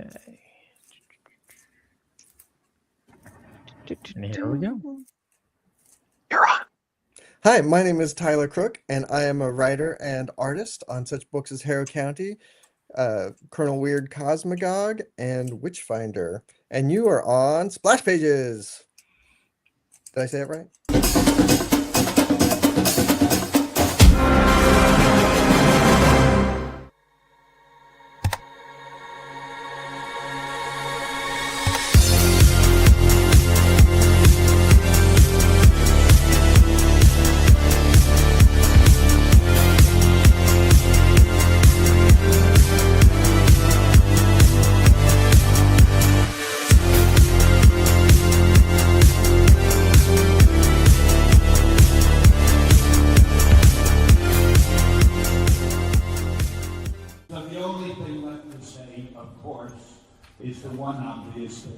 Okay. And here we go. You're on. Hi, my name is Tyler Crook, and I am a writer and artist on such books as Harrow County, Colonel Weird Cosmagog, and Witchfinder. And you are on Splash Pages. Did I say it right? Is the one obvious thing.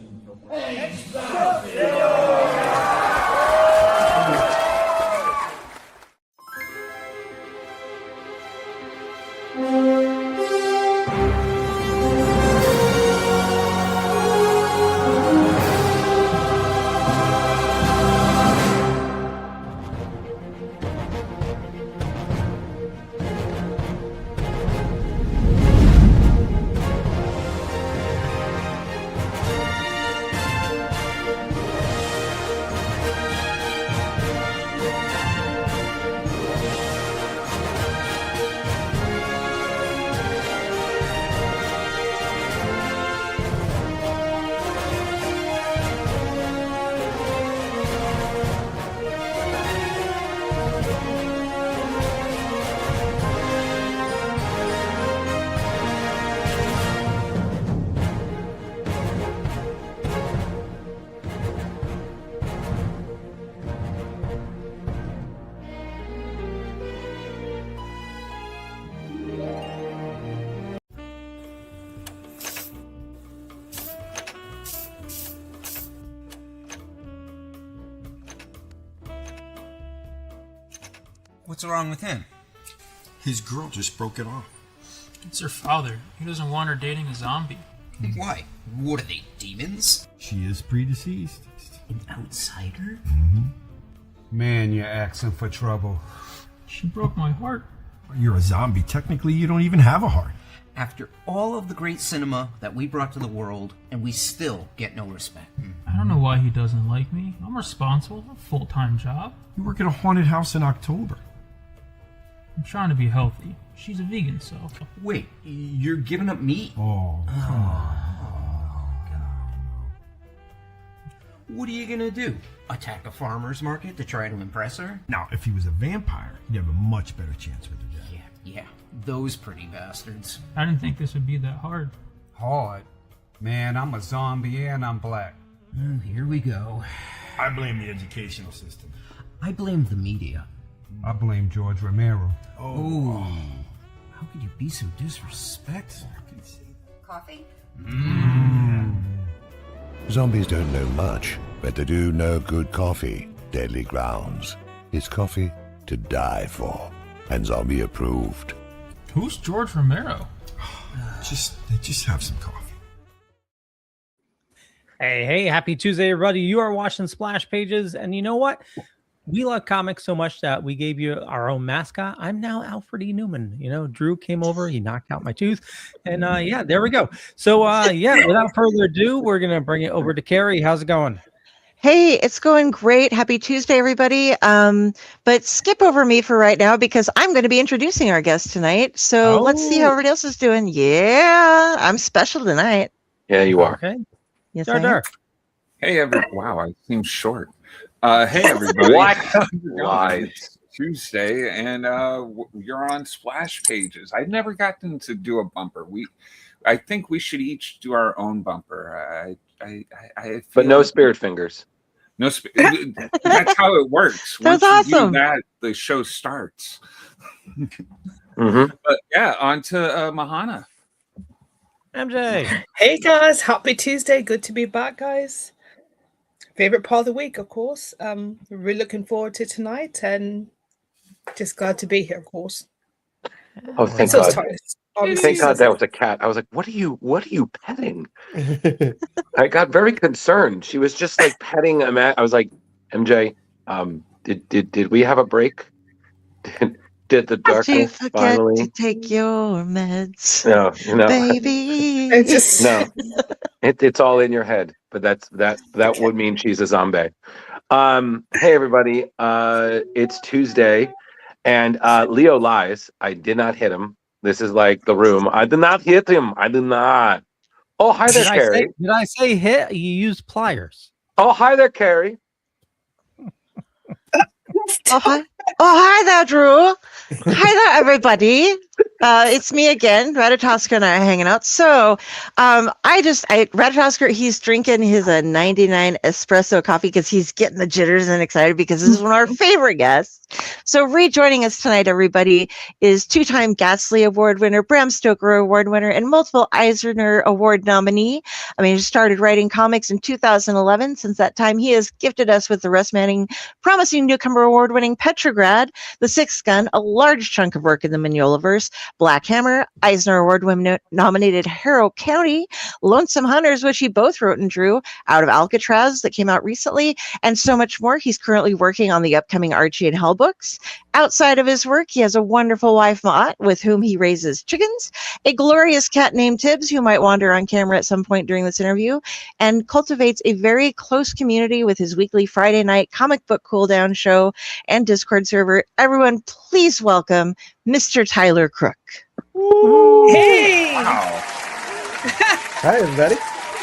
What's wrong with him? His girl just broke it off. It's her father. He doesn't want her dating a zombie. Why? What are they, demons? She is predeceased. An outsider? Mm-hmm. Man, you're asking for trouble. She broke my heart. You're a zombie. Technically, you don't even have a heart. After all of the great cinema that we brought to the world, and we still get no respect. I don't know why he doesn't like me. I'm responsible. A full-time job. You work at a haunted house in October. I'm trying to be healthy. She's a vegan, so... Wait, you're giving up meat? Oh, come on. What are you gonna do? Attack a farmer's market to try to impress her? Now, if he was a vampire, you'd have a much better chance with her dad. Yeah, those pretty bastards. I didn't think this would be that hard. Hard? Man, I'm a zombie and I'm black. Here we go. I blame the educational system. I blame the media. I blame George Romero. Oh. How could you be so disrespectful? Coffee? Zombies don't know much, but they do know good coffee. Deadly Grounds. It's coffee to die for, and zombie approved. Who's George Romero? They just have some coffee. Hey, happy Tuesday, everybody. You are watching Splash Pages, and you know what? We love comics so much that we gave you our own mascot. I'm now Alfred E. Newman. You know, Drew came over, he knocked out my tooth, and yeah, there we go. So yeah, without further ado, we're gonna bring it over to Carrie. How's it going? Hey, it's going great. Happy Tuesday, everybody. But skip over me for right now because I'm going to be introducing our guest tonight. So let's see how everybody else is doing. Yeah, I'm special tonight. Yeah, you are. Okay. Yes, Dar, dar. Hey, wow, I seem short. Hey, everybody. It's Tuesday, and you're on Splash Pages. I've never gotten to do a bumper. I think we should each do our own bumper. I but no spirit fingers. No, that's how it works. That's Once you awesome. do that, the show starts. Mm-hmm. But yeah, on to Mahana. MJ. Hey guys, happy Tuesday. Good to be back, guys. Favorite part of the week, of course. Really looking forward to tonight and just glad to be here, of course. Oh, thank So God. tired. Thank God that was a cat. I was like, what are you petting? I got very concerned. She was just like petting a mat. I was like, MJ, did we have a break? Did the Did you darkness forget finally? to take your meds, No, baby? no. It's all in your head, but that would mean she's a zombie. Hey everybody, it's Tuesday, and Leo lies. I did not hit him. This is like the room. I did not hit him. I did not. Oh, hi there, Carrie. Did I say hit? You used pliers. Oh, hi there, Carrie. Oh, hi there, Drew. Hi there, everybody. It's me again. Ratatosker and I are hanging out. So, Ratatosker, he's drinking his 99 espresso coffee because he's getting the jitters and excited because this is one of our favorite guests. So, rejoining us tonight, everybody, is two-time Ghastly Award winner, Bram Stoker Award winner, and multiple Eisner Award nominee. I mean, he started writing comics in 2011. Since that time, he has gifted us with the Russ Manning Promising Newcomer Award-winning Petrograd, The Sixth Gun, a large chunk of work in the Mignolaverse, Black Hammer, Eisner Award-nominated Harrow County, Lonesome Hunters, which he both wrote and drew, Out of Alcatraz, that came out recently, and so much more. He's currently working on the upcoming Archie and Hell books. Outside of his work, he has a wonderful wife, Mott, with whom he raises chickens, a glorious cat named Tibbs, who might wander on camera at some point during this interview, and cultivates a very close community with his weekly Friday night comic book cool down show and Discord server. Everyone, please welcome Mr. Tyler Crook. Hey! Wow. Hi, everybody.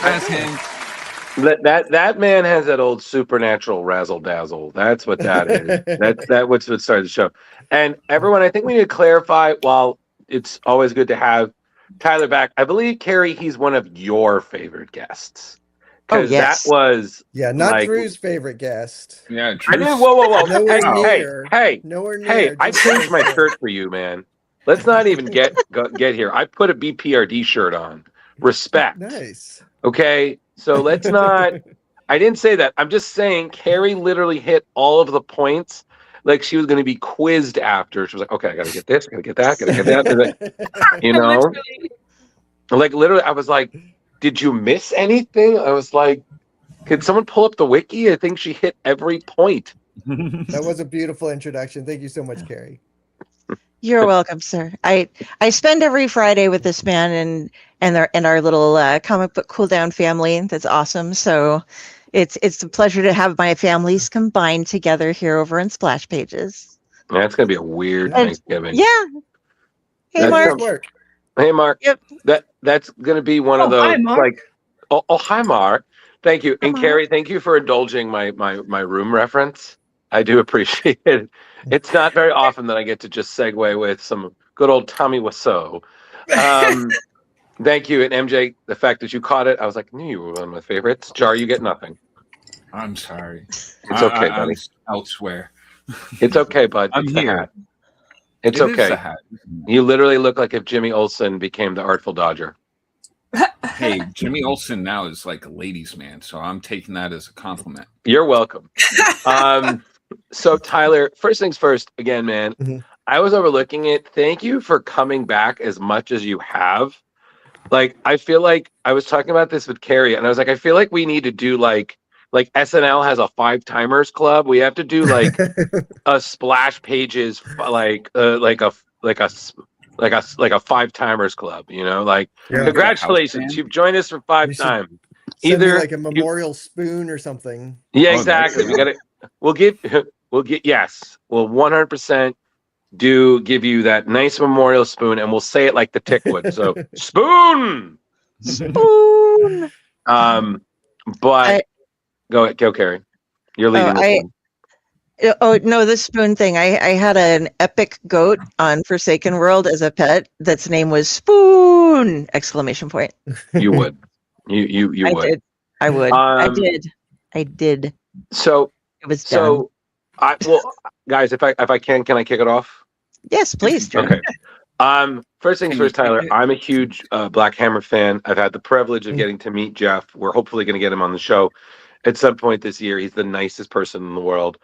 That's him. That man has that old supernatural razzle dazzle. That's what that is. That's what started the show. And everyone, I think we need to clarify. While it's always good to have Tyler back, I believe Carrie, he's one of your favorite guests. Oh, yes. That was not like, Drew's favorite guest. Yeah, I Drew's, mean, whoa. Nowhere near. Hey, Nowhere near. hey! I Just changed my like- shirt for you, man. Let's not even get here. I put a BPRD shirt on. Respect. Nice. Okay, so let's not. I didn't say that. I'm just saying Carrie literally hit all of the points. Like she was going to be quizzed after. She was like, "Okay, I got to get this. I got to get that. Got to get that." You know, like literally, I was like, "Did you miss anything?" I was like, "Could someone pull up the wiki?" I think she hit every point. That was a beautiful introduction. Thank you so much, Carrie. You're welcome, sir. I spend every Friday with this man and our little comic book cool down family. That's awesome. So it's a pleasure to have my families combined together here over in Splash Pages. Yeah, it's gonna be a weird Thanksgiving. Yeah. Hey, That's Mark. Hey, Mark. Yep. That's gonna be one of those hi, Mark. like. Oh, hi, Mark. Thank you, and Carrie, thank you for indulging my room reference. I do appreciate it. It's not very often that I get to just segue with some good old Tommy Wiseau. Thank you, and MJ, the fact that you caught it, I was like, knew you were one of my favorites. Jar, you get nothing. I'm sorry. It's okay, buddy. I'm elsewhere. It's okay, bud. I'm It's the here. hat. It's It is okay. the hat. You literally look like if Jimmy Olsen became the Artful Dodger. Hey, Jimmy Olsen now is like a ladies' man, so I'm taking that as a compliment. You're welcome. So Tyler, first things first, again, man, I was overlooking it. Thank you for coming back as much as you have. Like, I feel like I was talking about this with Carrie, and I was like, I feel like we need to do like SNL has a 5 timers club. We have to do like a Splash Pages like a 5 timers club. You know, like congratulations, you've joined us for 5 times. Either like a memorial spoon or something. Yeah, exactly. We got it. We'll 100% give you that nice memorial spoon, and we'll say it like the Tick would. So spoon. But go Carrie. You're leading. No, the spoon thing. I had an epic goat on Forsaken World as a pet. That's name was Spoon! Exclamation point. You would. You would. I would. I did. So it was done. Guys, if I can I kick it off? Yes, please. Drew. Okay. First things first, Tyler. I'm a huge Black Hammer fan. I've had the privilege of getting to meet Jeff. We're hopefully going to get him on the show at some point this year. He's the nicest person in the world,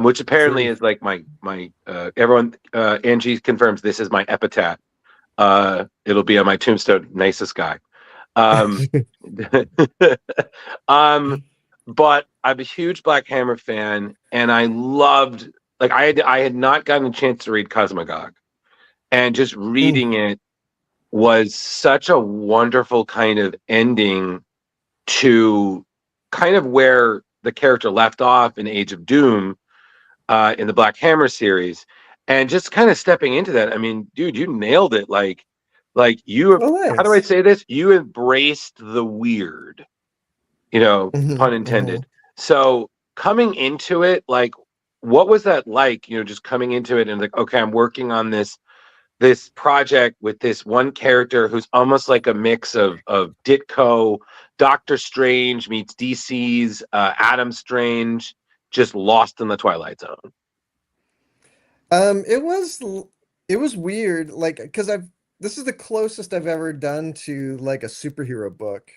which apparently is like my everyone. Angie confirms this is my epitaph. It'll be on my tombstone, nicest guy. But I'm a huge Black Hammer fan, and I loved, like, I had not gotten a chance to read Cosmogog, and just reading it was such a wonderful kind of ending to kind of where the character left off in Age of Doom, in the Black Hammer series, and just kind of stepping into that. I mean, dude, you nailed it. Like you, how do I say this? You embraced the weird, pun intended. So coming into it, like, what was that like? Just coming into it and like, okay, I'm working on this project with this one character who's almost like a mix of Ditko, Doctor Strange meets DC's Adam Strange, just lost in the Twilight Zone. It was weird, like, because this is the closest I've ever done to like a superhero book,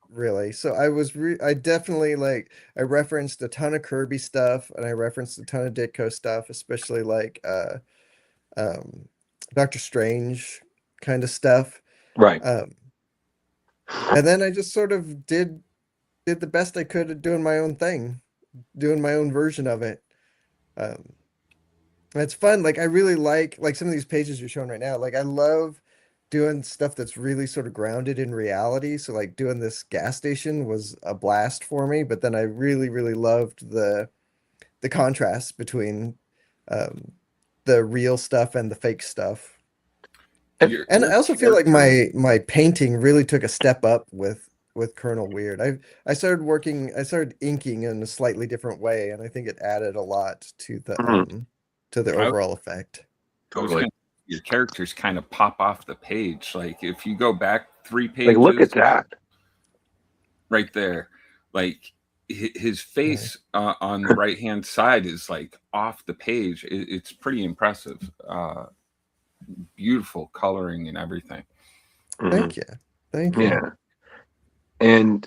really. So I definitely, like, I referenced a ton of Kirby stuff, and I referenced a ton of Ditko stuff, especially like Doctor Strange kind of stuff, right? And then I just sort of did the best I could at doing my own thing, doing my own version of it. It's fun. Like, I really like some of these pages you're showing right now. Like, I love doing stuff that's really sort of grounded in reality. So like doing this gas station was a blast for me, but then I really, really loved the contrast between the real stuff and the fake stuff. And I also feel like my painting really took a step up with Colonel Weird. I started inking in a slightly different way, and I think it added a lot to the overall effect. Totally. Your characters kind of pop off the page. Like, if you go back 3 pages, like, look at that right there. Like, his face on the right hand side is like off the page. It's pretty impressive. Beautiful coloring and everything. Thank you. Yeah. And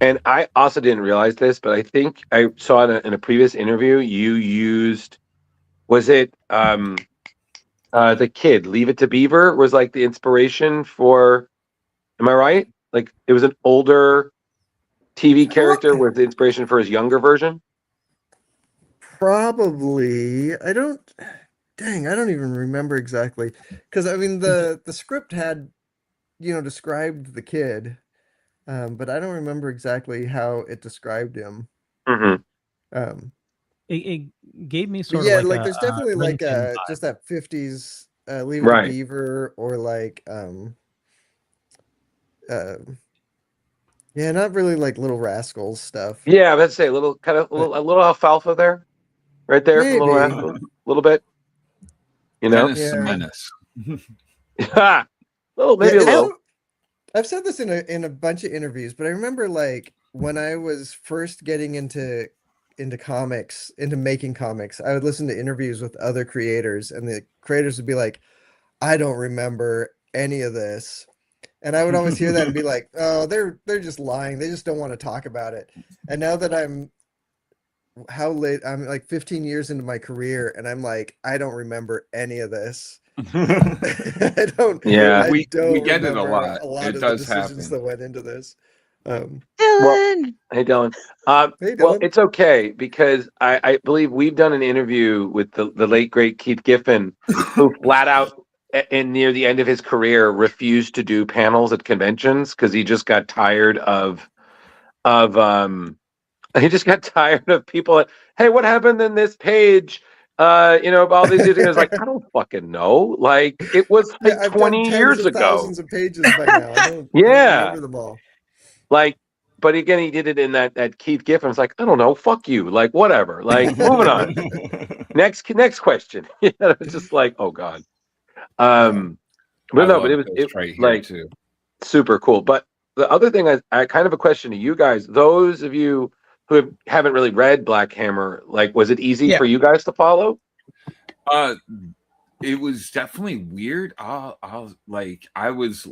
I also didn't realize this, but I think I saw it in a previous interview. You used, was it the kid, Leave It to Beaver, was like the inspiration for, am I right? Like, it was an older TV character with the inspiration for his younger version? Probably. I don't even remember exactly. Because, I mean, the script had, described the kid, but I don't remember exactly how it described him. It gave me sort of of like there's definitely like just that 50s Leave It to Beaver, or like yeah, not really like Little Rascals stuff. Yeah, let's say a little alfalfa there, right there, from Little Rascals, a little bit. Menace, menace. Little. I've said this in a bunch of interviews, but I remember, like, when I was first getting into comics, into making comics, I would listen to interviews with other creators, and the creators would be like, I don't remember any of this. And I would always hear that and be like, oh, they're just lying. They just don't want to talk about it. And now that I'm like 15 years into my career, and I'm like, I don't remember any of this. I don't. Yeah, we get it a lot. It of does the decisions happen that went into this. Dylan. Hey, Dylan. Hey, Dylan. Well, it's okay, because I believe we've done an interview with the late great Keith Giffen, who flat out, and near the end of his career, refused to do panels at conventions because he just got tired of people like, hey, what happened in this page? All these things. I was like, I don't fucking know. Like, it was like 20 years ago. Thousands of pages by now. I don't remember them all. Like, but again, he did it in that Keith Giffen. I was like, I don't know, fuck you, like, whatever, like, moving on. Next question. It's just like, oh god. But it was like too. Super cool. But the other thing, I kind of a question to you guys, those of you who haven't really read Black Hammer, like, was it easy for you guys to follow? It was definitely weird. I was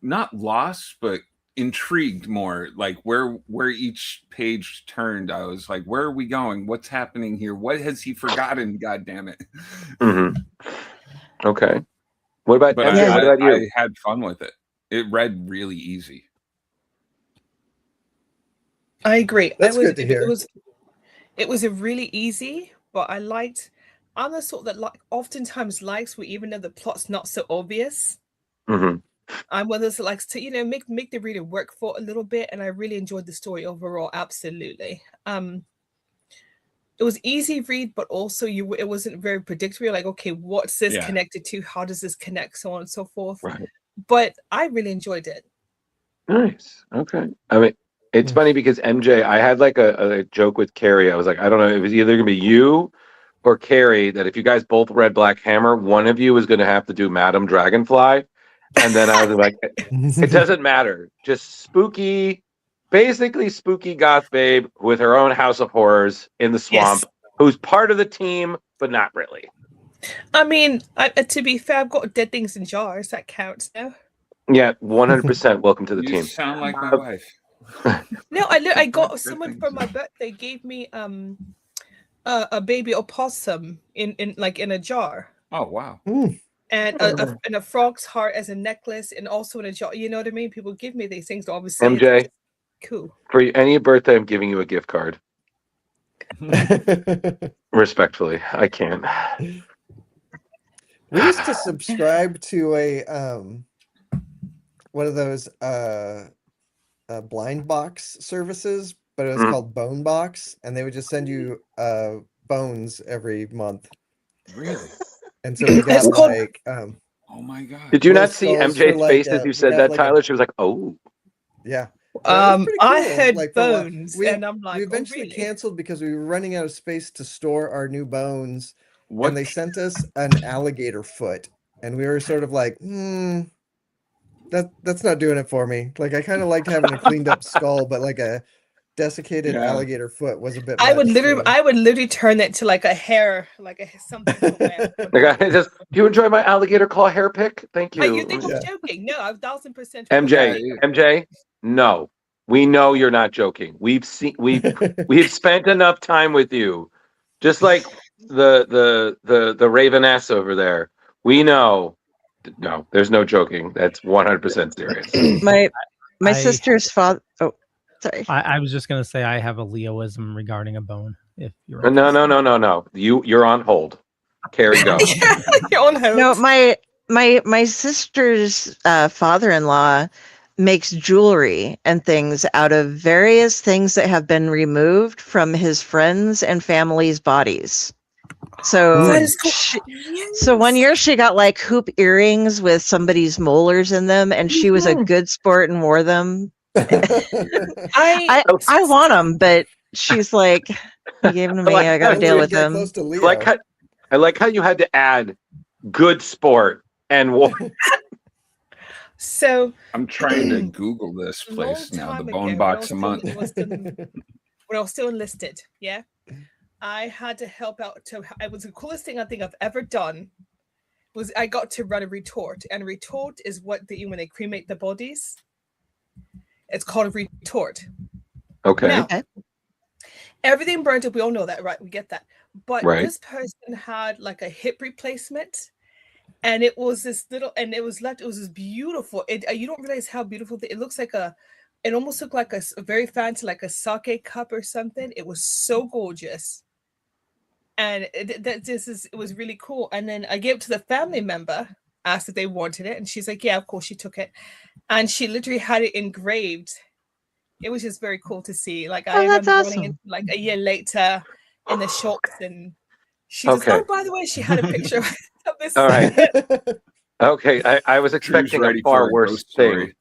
not lost, but intrigued more, like where each page turned. I was like, where are we going? What's happening here? What has he forgotten? God damn it. Okay. What about But MJ? What about you? I had fun with it. It read really easy. I agree. That's good to hear. It was a really easy, but I'm the sort that oftentimes likes where even though the plot's not so obvious. Mm-hmm. I'm one of those that likes to, make the reader work for a little bit, and I really enjoyed the story overall. Absolutely. It was easy read, but also it wasn't very predictable. Like, okay, what's this connected to? How does this connect? So on and so forth. Right. But I really enjoyed it. Nice. Okay. I mean, it's funny because MJ, I had like a joke with Carrie. I was like, I don't know, it was either gonna be you or Carrie that if you guys both read Black Hammer, one of you is gonna have to do Madam Dragonfly. And then I was like, it doesn't matter. Just spooky, basically spooky goth babe with her own house of horrors in the swamp, who's part of the team, but not really. I mean, to be fair, I've got Dead Things in Jars. That counts now. Yeah, 100%. Welcome to the You team. sound like my wife. No, I got someone for my birthday gave me a baby opossum in a jar. Oh wow. And a frog's heart as a necklace, and also in a jar. You know what I mean? People give me these things. Obviously, MJ, cool. For any birthday, I'm giving you a gift card. Respectfully, I can't. We used to subscribe to a one of those blind box services, but it was called Bone Box, and they would just send you bones every month. Really? And so we got like oh my god. Did you not see MJ's face as you said that, Tyler? She was like, "Oh." Yeah. I heard bones, and I'm like, we eventually canceled because we were running out of space to store our new bones. And they sent us an alligator foot, and we were sort of like, that's not doing it for me. Like, I kind of liked having a cleaned up skull, but like a desiccated alligator foot was a bit. I would literally turn it to like a hair, something. Do you enjoy my alligator claw hair pick? Thank you. You think I'm joking? No, I'm 1000%. MJ, no, we know you're not joking. We've spent enough time with you, just like the Raveness over there. We know. No, there's no joking. That's 100% serious. My sister's father. Oh, sorry. I was just gonna say I have a Leoism regarding a bone. If you're no. You're on hold. Carrie, go. You're on hold. No, my sister's father-in-law makes jewelry and things out of various things that have been removed from his friends and family's bodies. So, so one year she got like hoop earrings with somebody's molars in them, and she was a good sport and wore them. I want them, but she's like, "You gave them to me. I got to deal with them." I like how you had to add "good sport" and war. So I'm trying to Google this place now. The Bone Box a month. When I was still enlisted, yeah. I had to help out. It was the coolest thing I think I've ever done. Was I got to run a retort, and a retort is when they cremate the bodies. It's called a retort. Okay. Now, everything burnt up. We all know that, right? We get that. But this person had like a hip replacement, and it was this little, and it was this beautiful. You don't realize how beautiful it looks like. It almost looked like a very fancy, like a sake cup or something. It was so gorgeous. And it was really cool. And then I gave it to the family member, asked if they wanted it. And she's like, yeah, of course she took it. And she literally had it engraved. It was just very cool to see. Like, I remember running in, like a year later in the shops, and she was oh, by the way, she had a picture of this. All right. Okay. I was expecting a far worse thing.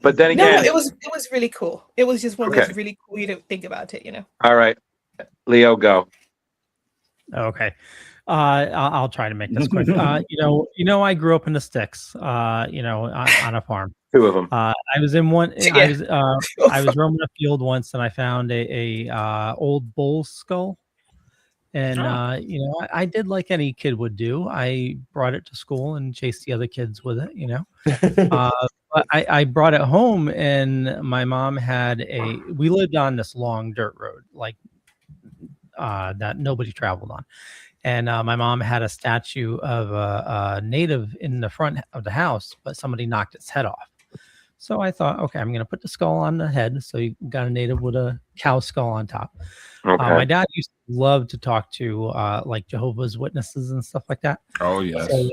But then again, no, it was really cool. It was just one of those really cool. You don't think about it, All right, Leo, go. Okay, I'll try to make this quick. I grew up in the sticks. On a farm. Two of them. I was in one. I was roaming a field once, and I found a old bull skull. And I did like any kid would do. I brought it to school and chased the other kids with it. But I brought it home, and my mom had we lived on this long dirt road, like that nobody traveled on. And my mom had a statue of a native in the front of the house, but somebody knocked its head off. So I thought, okay, I'm going to put the skull on the head. So you got a native with a cow skull on top. Okay. My dad used to love to talk to like Jehovah's Witnesses and stuff like that. Oh, yes. So,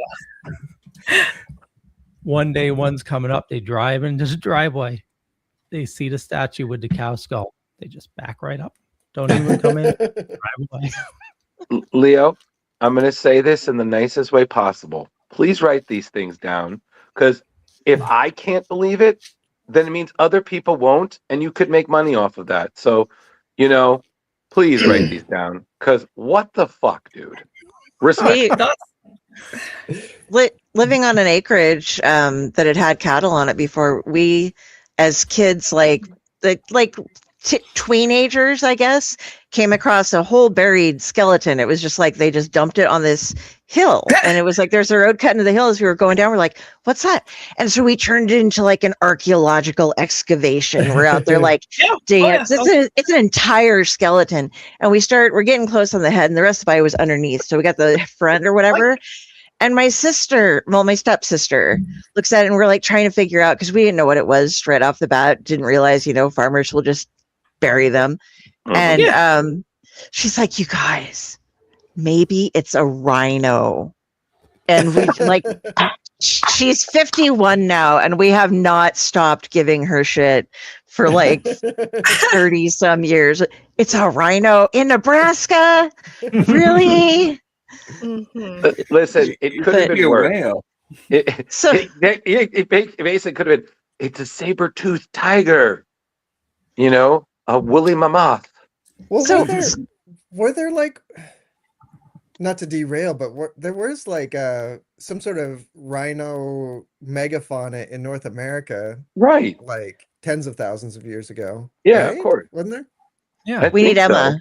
one day, one's coming up. They drive into the driveway. They see the statue with the cow skull. They just back right up. Don't even come in. Drive away. Leo, I'm going to say this in the nicest way possible. Please write these things down, because if I can't believe it, then it means other people won't, and you could make money off of that. So, please write these down, because what the fuck, dude? Respect. Living on an acreage that had cattle on it before, we, as kids, teenagers, I guess, came across a whole buried skeleton. It was just like they just dumped it on this hill, and it was like there's a road cut into the hill. As we were going down, we're like, what's that? And so we turned it into like an archaeological excavation. We're out there like, damn, it's an entire skeleton. And we're getting close on the head, and the rest of the body was underneath. So we got the front or whatever. And my stepsister looks at it, and we're like trying to figure out, because we didn't know what it was right off the bat. Didn't realize, farmers will just bury them. And she's like, you guys, maybe it's a rhino. And we she's 51 now, and we have not stopped giving her shit for like 30 some years. It's a rhino in Nebraska? Really? Mm-hmm. Listen, it could have been worse. It basically could have been, it's a saber-toothed tiger, a woolly mammoth. Well, were there like, not to derail, but there was like some sort of rhino megafauna in North America, right? Like tens of thousands of years ago. Yeah, right? Of course. Wasn't there? Yeah, we need Emma.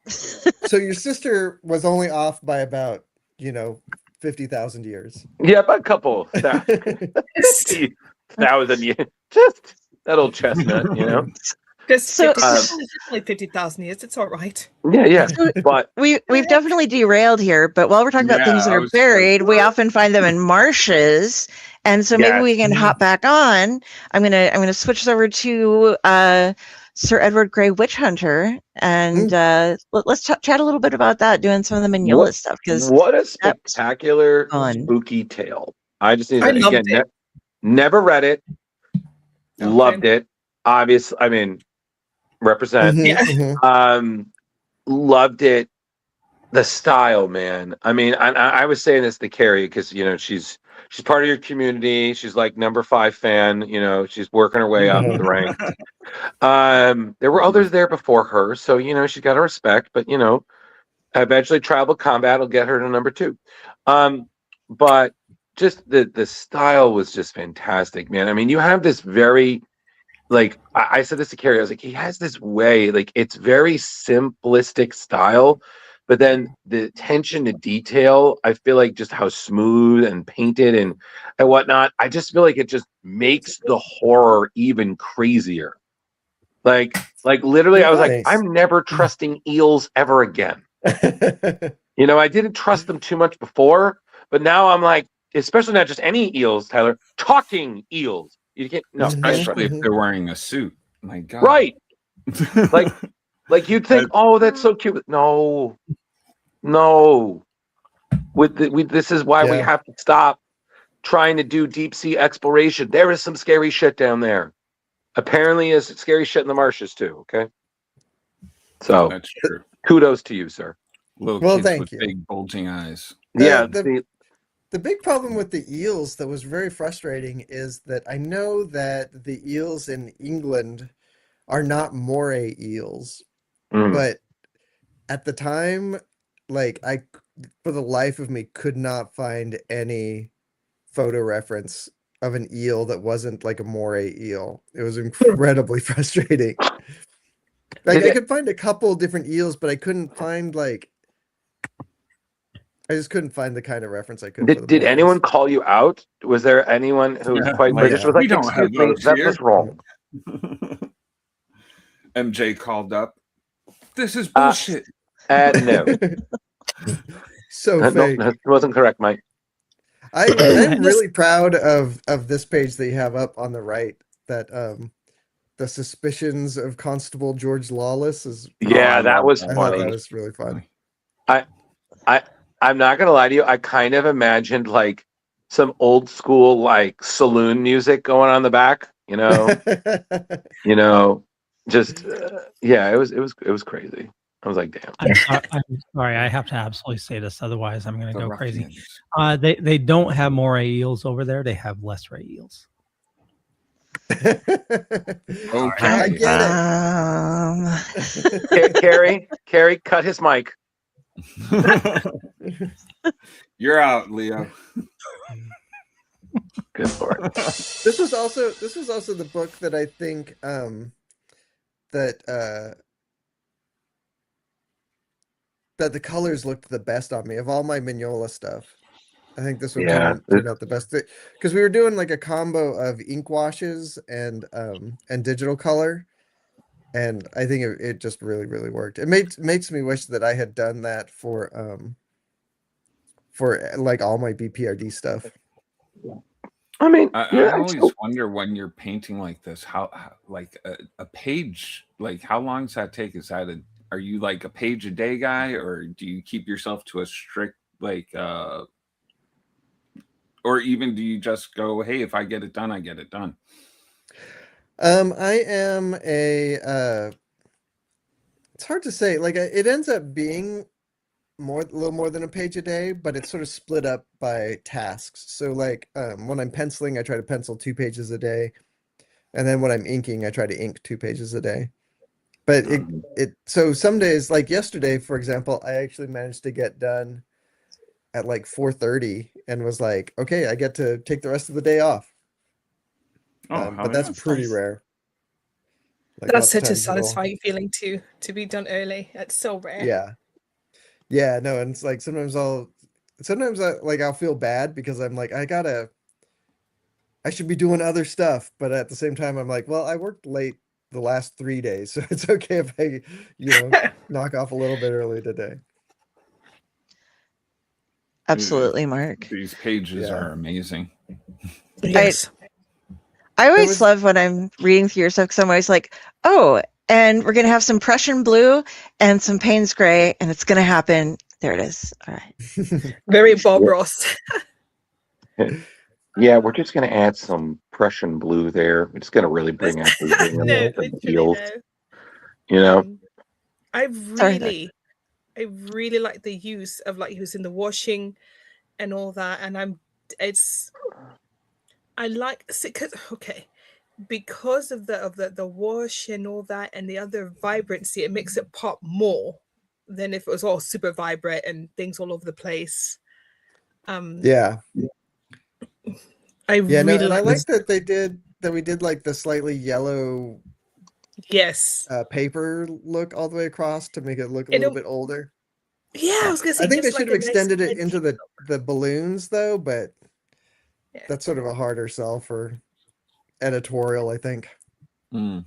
So your sister was only off by about 50,000 years. Yeah, about a couple 50,000 years. Just that old chestnut, So like 50,000 years. It's all right. Yeah. But we've definitely derailed here. But while we're talking about things that are buried, we often find them in marshes, and so maybe we can hop back on. I'm gonna switch over to Sir Edward Grey Witchhunter, and let's chat a little bit about that, doing some of the Mignola stuff. Because what a spectacular, spooky tale! I just need to never read it, loved it. Obviously, I mean, represent. Loved it. The style, man. I mean, I was saying this to Carrie because she's part of your community. She's like number 5 fan. She's working her way up the ranks. There were others there before her, so she's got to respect. But eventually, tribal combat will get her to number 2. But just the style was just fantastic, man. I mean, you have this very, like, I said this to Carrie. I was like, he has this way, like, it's very simplistic style. But then the attention to detail, I feel like just how smooth and painted and whatnot, I just feel like it just makes the horror even crazier. Like literally, I was like, I'm never trusting eels ever again. I didn't trust them too much before, but now I'm like, especially not just any eels, Tyler, talking eels. You can't, no, especially if they're wearing a suit. My God, right? Like you'd think, oh, that's so cute. No. This is why we have to stop trying to do deep sea exploration. There is some scary shit down there. Apparently, is scary shit in the marshes too. Okay, so that's true. Kudos to you, sir. Little well, kids thank with you. big bulging eyes. The big problem with the eels that was very frustrating is that I know that the eels in England are not moray eels, but at the time, like, I, for the life of me, could not find any photo reference of an eel that wasn't like a moray eel. It was incredibly frustrating. Like, I could find a couple different eels, but I couldn't find, like, I just couldn't find the kind of reference I could. Did anyone call you out? Was there anyone who was quite British? Was like, excuse me, that's wrong. MJ called up. This is bullshit. No. So fake. No, that wasn't correct, Mike. I'm really proud of this page that you have up on the right. That the suspicions of Constable George Lawless is. Yeah, that was I funny. thought that was really fun. I'm not gonna lie to you. I kind of imagined like some old school like saloon music going on in the back. You know, just yeah. It was crazy. I was like, damn. I'm sorry. I have to absolutely say this, otherwise I'm going to go crazy. They don't have more eels over there. They have less ray eels. Okay, I get it. Carrie, cut his mic. You're out, Leo. Good Lord. This was also the book that I think that the colors looked the best on me of all my Mignola stuff. I think this one turned out the best because we were doing like a combo of ink washes and digital color, and I think it just really worked. It makes me wish that I had done that for like all my BPRD stuff. I mean, I always wonder when you're painting like this, how like a page, like how long does that take? Are you like a page a day guy, or do you keep yourself to a strict like or even do you just go, hey, if I get it done, I get it done? I am it's hard to say. Like it ends up being a little more than a page a day, but it's sort of split up by tasks. So like when I'm penciling, I try to pencil 2 pages a day, and then when I'm inking, I try to ink 2 pages a day. But so some days, like yesterday, for example, I actually managed to get done at like 4:30 and was like, okay, I get to take the rest of the day off. But that's pretty rare. Like that's such a satisfying feeling to be done early. It's so rare. Yeah, no, and it's like sometimes I'll feel bad because I'm like, I should be doing other stuff, but at the same time I'm like, well, I worked late the last 3 days, so it's okay if I knock off a little bit early today. Absolutely, Mark. These pages are amazing. Yes. I always love when I'm reading through your stuff because I'm always like, oh, and we're going to have some Prussian blue and some Payne's gray, and it's going to happen. There it is. All right. Very Bob Ross. Yeah, we're just going to add some Prussian blue there. We're just going to really bring out the feels. I really like the use of like using the washing and all that, and because of the wash and all that and the other vibrancy, it makes it pop more than if it was all super vibrant and things all over the place. I really like that we did like the slightly yellow paper look all the way across to make it look a little bit older. Yeah, I was gonna say, I think they should have extended it into the balloons though, but that's sort of a harder sell for editorial, I think. Does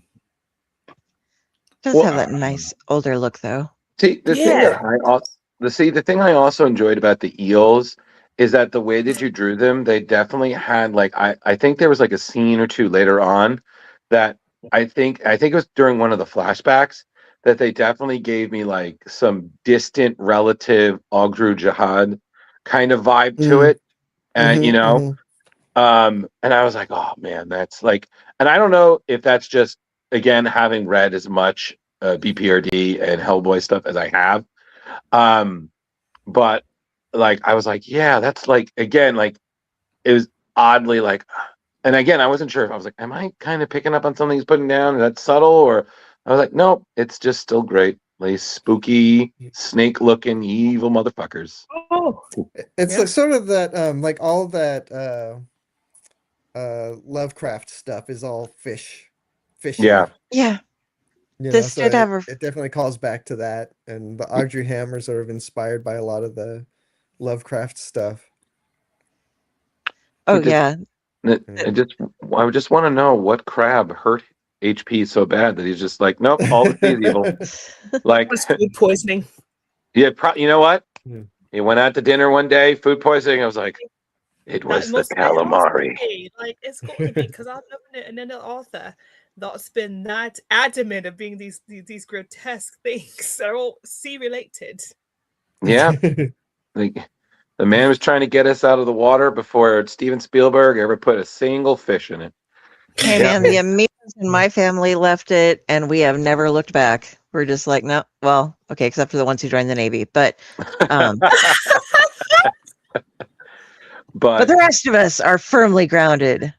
have that nice older look though. See, the thing I also enjoyed about the eels is that the way that you drew them, they definitely had like I think there was like a scene or two later on that I think it was during one of the flashbacks that they definitely gave me like some distant relative Ogdru Jihad kind of vibe to it. And and I was like, oh man, that's like, and I don't know if that's just again having read as much BPRD and Hellboy stuff as I have. But like I was like, yeah, that's like again, like it was oddly like, and again, I wasn't sure if I was like, am I kind of picking up on something he's putting down? Is that subtle? Or I was like, no, it's just still great. Like spooky, snake looking, evil motherfuckers. Oh, it's like sort of that, like all that Lovecraft stuff is all fish. Yeah. This did have it definitely calls back to that, and the Audrey Hammer sort of inspired by a lot of the Lovecraft stuff. Oh yeah. I just want to know what crab hurt HP so bad that he's just like, nope, all the sea is evil. Like food poisoning. Yeah, you know what? He went out to dinner one day, food poisoning. I was like, it was the calamari. Like it's going to be because I'm looking at another author that's been that adamant of being these grotesque things that are all sea related. Yeah, like the man was trying to get us out of the water before Steven Spielberg ever put a single fish in it. Hey man, the Amigos in my family left it, and we have never looked back. We're just like, no, well, okay, except for the ones who joined the Navy, but but the rest of us are firmly grounded.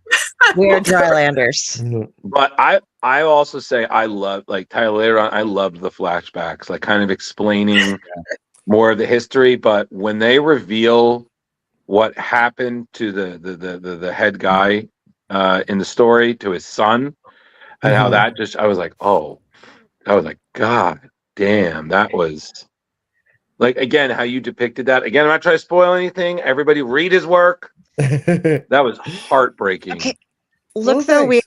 We are drylanders. But I also say I love, like Tyler later on, I loved the flashbacks, like kind of explaining more of the history. But when they reveal what happened to the head guy in the story to his son, and how that just, I was like, God damn, that was like, again, how you depicted that. Again, I'm not trying to spoil anything. Everybody read his work. That was heartbreartbreaking. Okay. Look, though, we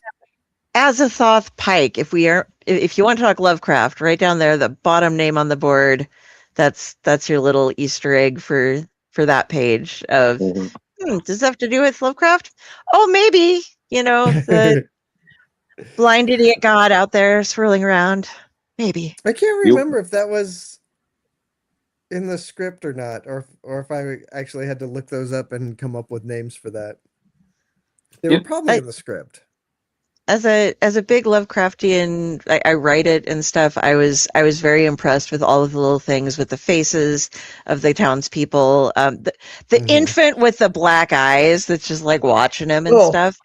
have Azathoth Pike. If you want to talk Lovecraft, right down there, the bottom name on the board, that's your little Easter egg for that page of, does this have to do with Lovecraft? Oh, maybe, the blind idiot god out there swirling around. Maybe. I can't remember if that was in the script or not, or if I actually had to look those up and come up with names for that. They were probably in the script. As a big Lovecraftian, I write it and stuff. I was very impressed with all of the little things with the faces of the townspeople. The infant with the black eyes that's just like watching him and stuff.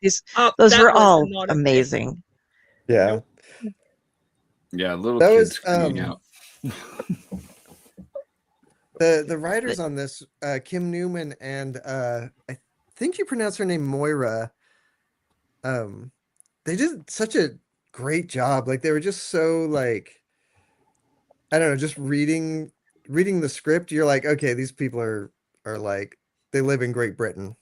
Those were all amazing. Yeah. Yeah, little that kids was coming out. The writers on this, Kim Newman and I think you pronounce her name Moira. They did such a great job. Like they were just so like, I don't know, just reading the script. You're like, okay, these people are like, they live in Great Britain.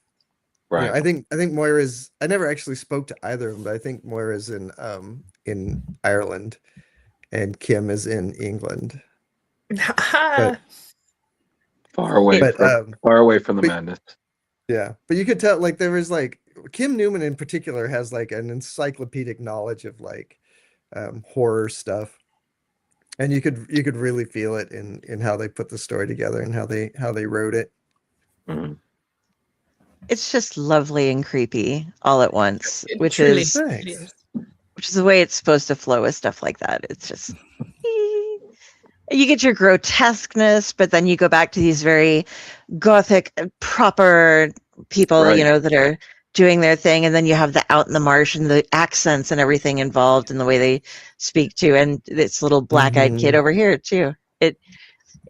Right. I think Moira's, I never actually spoke to either of them, but I think Moira's in Ireland and Kim is in England. But, far away from the madness. Yeah. But you could tell, like, there was like, Kim Newman in particular has like an encyclopedic knowledge of like horror stuff, and you could really feel it in how they put the story together and how they wrote it. It's just lovely and creepy all at once, which is the way it's supposed to flow with stuff like that. It's just you get your grotesqueness, but then you go back to these very gothic, proper people, that are doing their thing, and then you have the out in the marsh and the accents and everything involved in the way they speak to, and this little black-eyed kid over here too. It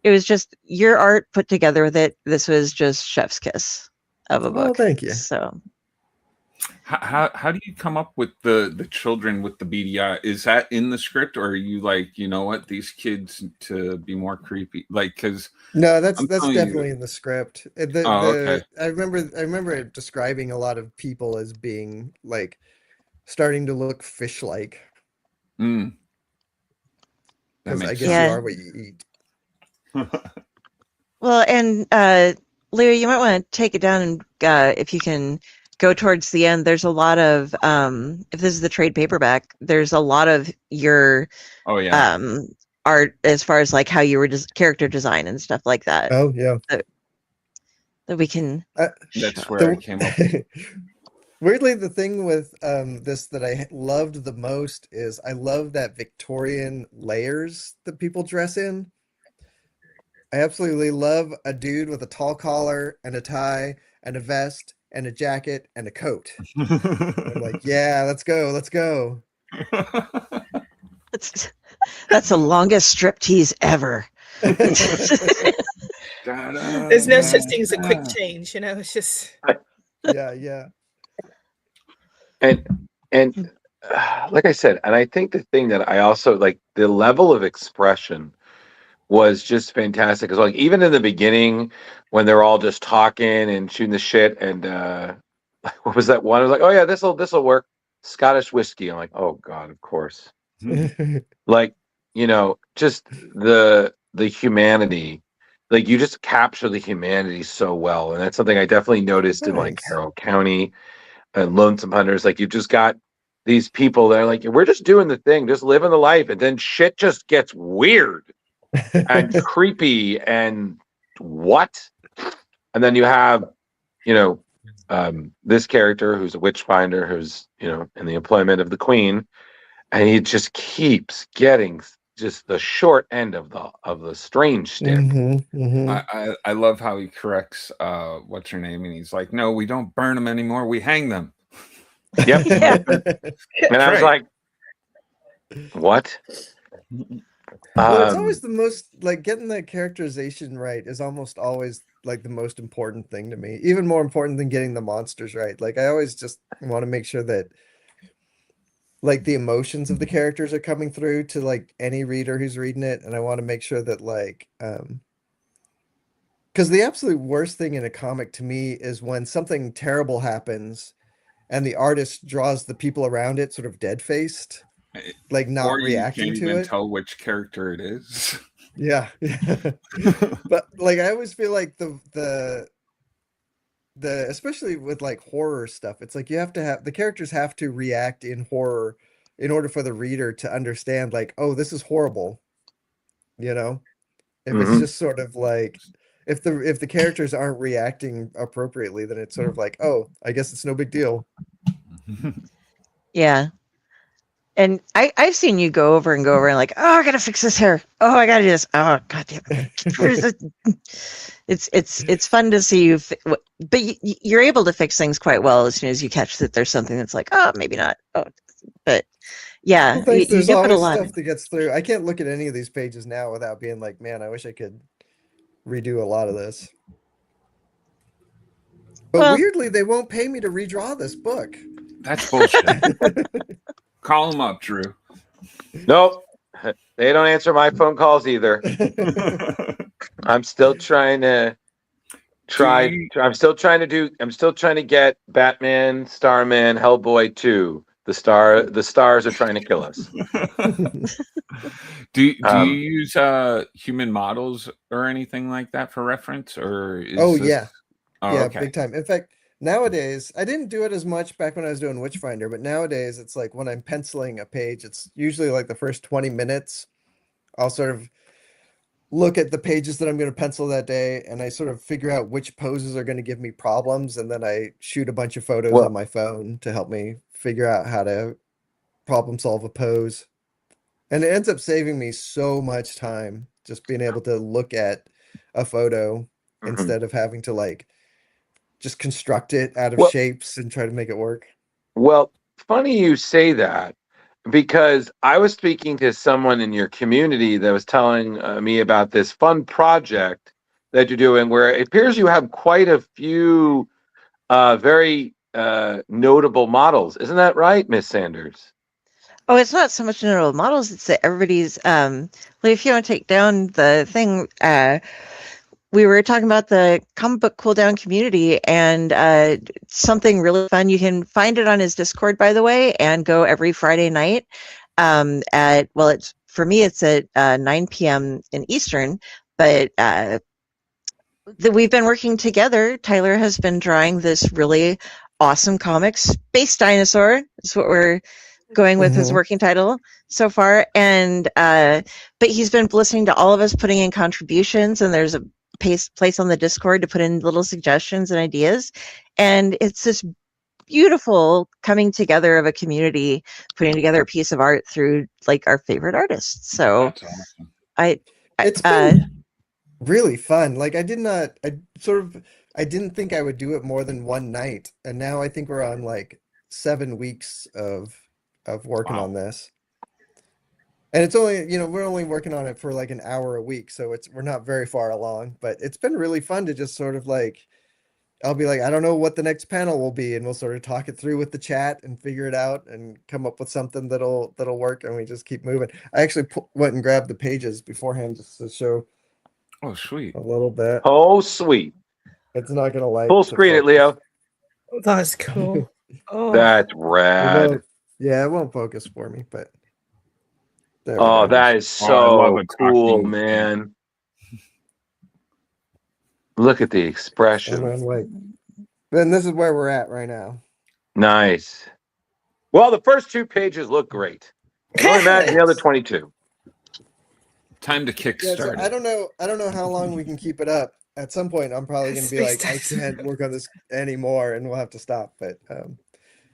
was just your art put together with it. This was just chef's kiss of a book. Oh, thank you. So how do you come up with the children with the beady eye? Is that in the script, or are you like, you know what, these kids to be more creepy? Like, because no, that's definitely in the script. Okay. I remember it describing a lot of people as being like starting to look fish-like. Because I guess you are what you eat. Well, and Leah, you might want to take it down and if you can go towards the end. There's a lot of if this is the trade paperback, there's a lot of your art as far as like how you were character design and stuff like that. Oh yeah, that we can. That's where I came up with. Weirdly, the thing with this that I loved the most is I love that Victorian layers that people dress in. I absolutely love a dude with a tall collar and a tie and a vest and a jacket and a coat. I'm like, yeah, let's go. That's the longest striptease ever. There's no such thing as a quick change, it's just yeah. And like I said, and I think the thing that I also like, the level of expression was just fantastic. Because like even in the beginning, when they're all just talking and shooting the shit, and what was that one? I was like, oh yeah, this'll work. Scottish whiskey. I'm like, oh god, of course. Like, just the humanity like you just capture the humanity so well, and that's something I definitely noticed in like Harrow County and Lonesome Hunters. Like you just got these people that are like, we're just doing the thing, just living the life, and then shit just gets weird and creepy and what? And then you have, you know, this character who's a witchfinder, who's, you know, in the employment of the queen, and he just keeps getting just the short end of the strange stick. I love how he corrects what's her name, and he's like, no, we don't burn them anymore, we hang them. Yep. And I was like, what? Well, it's always the most, like, getting the characterization right is almost always like the most important thing to me, even more important than getting the monsters right. Like, I always just want to make sure that like the emotions of the characters are coming through to like any reader who's reading it, and I want to make sure that like because the absolute worst thing in a comic to me is when something terrible happens and the artist draws the people around it sort of dead-faced, like not reacting you can't to even it. tell which character it is. Yeah. But like I always feel like the especially with like horror stuff, it's like you have to have the characters have to react in horror in order for the reader to understand like, oh, this is horrible. You know? If it's just sort of like if the characters aren't reacting appropriately, then it's sort of like, oh, I guess it's no big deal. Yeah. And I've seen you go over and like, oh, I gotta fix this hair. Oh, I gotta do this. Oh, god damn it. It's fun to see you, but you're able to fix things quite well as soon as you catch that there's something that's like, oh, maybe not. Oh, but yeah, Well, thanks. There's you put a always lot. stuff that gets through. I can't look at any of these pages now without being like, man, I wish I could redo a lot of this. But Well, weirdly, they won't pay me to redraw this book. That's bullshit. Call them up, Drew. Nope. They don't answer my phone calls either. I'm still trying to I'm still trying to get Batman, Starman, Hellboy 2. The stars are trying to kill us. Do you use human models or anything like that for reference, or yeah, okay. Big time. In fact, nowadays I didn't do it as much back when I was doing Witchfinder, but nowadays it's like when I'm penciling a page, it's usually like the first 20 minutes I'll sort of look at the pages that I'm going to pencil that day, and I sort of figure out which poses are going to give me problems, and then I shoot a bunch of photos on my phone to help me figure out how to problem solve a pose. And it ends up saving me so much time just being able to look at a photo instead of having to like just construct it out of shapes and try to make it work. Well, funny you say that, because I was speaking to someone in your community that was telling me about this fun project that you're doing, where it appears you have quite a few very notable models. Isn't that right, Miss Sanders? Oh, it's not so much notable models. It's that everybody's. If you want to take down the thing, we were talking about the comic book cool down community, and something really fun. You can find it on his Discord, by the way, and go every Friday night it's for me it's at 9 p.m. in Eastern, but we've been working together. Tyler has been drawing this really awesome comic, Space Dinosaur is what we're going with his working title so far, and but he's been listening to all of us putting in contributions, and there's a place on the Discord to put in little suggestions and ideas, and it's this beautiful coming together of a community putting together a piece of art through like our favorite artists. So that's awesome. It's been really fun. Like I didn't think I would do it more than one night, and now I think we're on like 7 weeks of working on this. And it's only, we're only working on it for like an hour a week, so we're not very far along, but it's been really fun to just sort of like, I'll be like, I don't know what the next panel will be, and we'll sort of talk it through with the chat and figure it out and come up with something that'll work, and we just keep moving. I actually went and grabbed the pages beforehand just to show. Oh, sweet. A little bit. Oh, sweet. It's not gonna like full screen it, Leo. That's cool. Oh, that's rad. Yeah, it won't focus for me, but. Oh, that is so cool, man. Look at the expression. Then this is where we're at right now. Nice. Well, the first 2 pages look great. I can only imagine the other 22. Time to kickstart. So I don't know how long we can keep it up. At some point, I'm probably going to be like, I can't work on this anymore, and we'll have to stop. But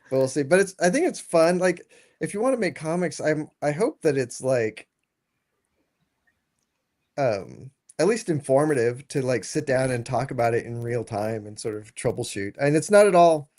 we'll see. But I think it's fun. Like, if you want to make comics, I hope that it's like, at least informative to like sit down and talk about it in real time and sort of troubleshoot. And it's not at all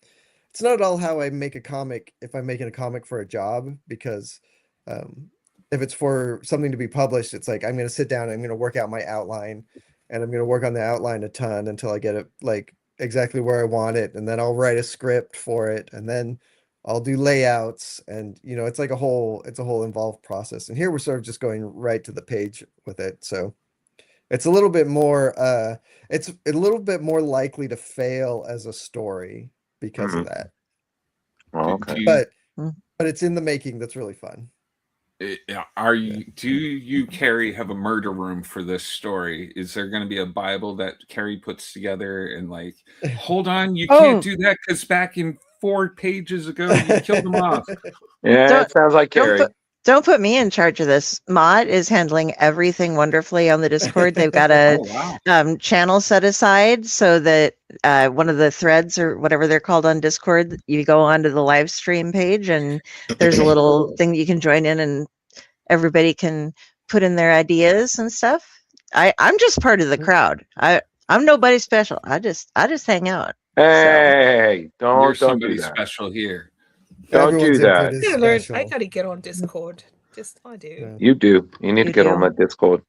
how I make a comic if I'm making a comic for a job, because if it's for something to be published, it's like I'm going to sit down and I'm going to work out my outline, and I'm going to work on the outline a ton until I get it like exactly where I want it, and then I'll write a script for it, and then I'll do layouts, and it's like a whole involved process. And here we're sort of just going right to the page with it, so it's a little bit more likely to fail as a story because of that. Oh, okay. But it's in the making that's really fun. Do you, Carrie, have a murder room for this story? Is there going to be a Bible that Carrie puts together and like, hold on, you can't do that because back in 4 pages ago you killed them off? Yeah, it sounds like Carrie. Don't put me in charge of this. Mott is handling everything wonderfully on the Discord. They've got a channel set aside so that one of the threads or whatever they're called on Discord, you go onto the live stream page and there's a little thing that you can join in and everybody can put in their ideas and stuff. I'm just part of the crowd. I'm nobody special. I just hang out. Hey, You're don't somebody do that. special here. Don't do that. I gotta get on Discord. I do. You do. You need to get on that Discord.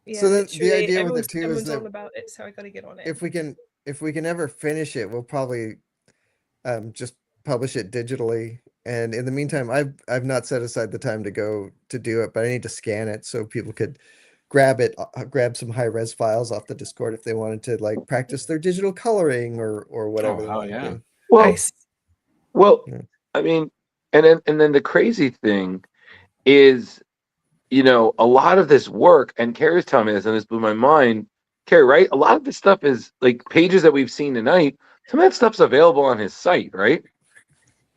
Yeah, So then the idea with it too is that all about it, so I gotta get on it. If we can ever finish it, we'll probably just publish it digitally. And in the meantime, I've not set aside the time to go to do it, but I need to scan it so people could grab some high res files off the Discord if they wanted to like practice their digital coloring or whatever. Well, I mean, and then the crazy thing is, a lot of this work, and Carrie's telling me this, and this blew my mind. Carrie, right? A lot of this stuff is like pages that we've seen tonight. Some of that stuff's available on his site, right?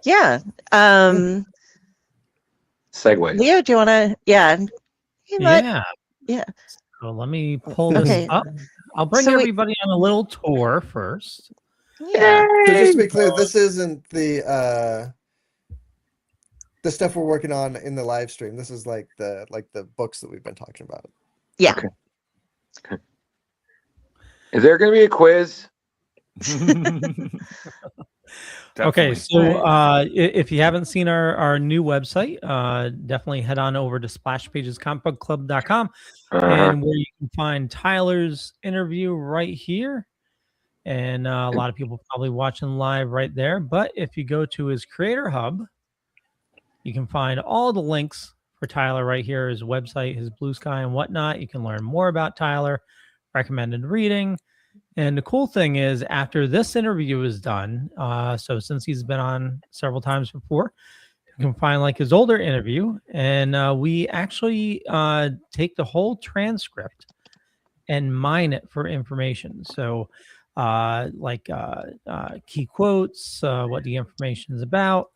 Yeah. Segue. Leo, do you want to? Yeah. Yeah. So let me pull this up. I'll bring everybody on a little tour first. Yeah. So just to be clear, this isn't the stuff we're working on in the live stream. This is like the books that we've been talking about. Yeah. Okay. Is there going to be a quiz? Okay, so if you haven't seen our new website, definitely head on over to splashpagescomicbookclub.com and where you can find Tyler's interview right here. And a lot of people probably watching live right there. But if you go to his Creator Hub, you can find all the links for Tyler right here, his website, his Blue Sky and whatnot. You can learn more about Tyler, recommended reading. And the cool thing is, after this interview is done, so since he's been on several times before, you can find like his older interview, and we actually take the whole transcript and mine it for information. So key quotes, what the information is about,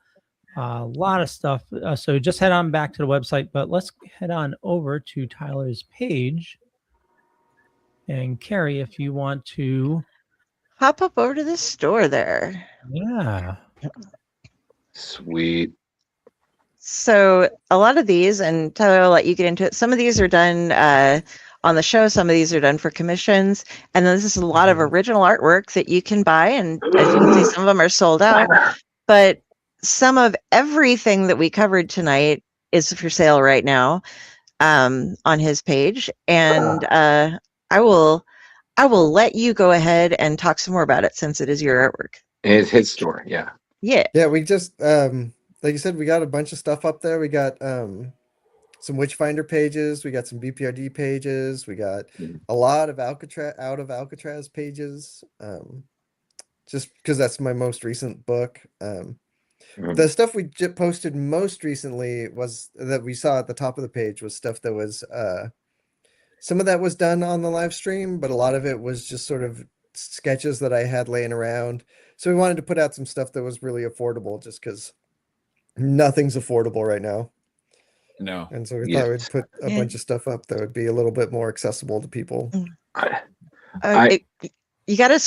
a lot of stuff. So just head on back to the website, but let's head on over to Tyler's page. And Carrie, if you want to hop up over to the store there. Yeah. Sweet. So a lot of these, and Tyler, I'll let you get into it. Some of these are done on the show. Some of these are done for commissions. And then this is a lot of original artwork that you can buy. And as you can see, some of them are sold out. But some of everything that we covered tonight is for sale right now on his page. And I will let you go ahead and talk some more about it since it is your artwork. It's his store, yeah. Yeah. Yeah, we just like you said, we got a bunch of stuff up there. We got some Witchfinder pages, we got some BPRD pages, we got a lot of Alcatraz pages. Just because that's my most recent book. The stuff we posted most recently was that we saw at the top of the page was stuff that was some of that was done on the live stream, but a lot of it was just sort of sketches that I had laying around. So we wanted to put out some stuff that was really affordable, just because nothing's affordable right now. No. And so we thought we'd put a bunch of stuff up that would be a little bit more accessible to people. You got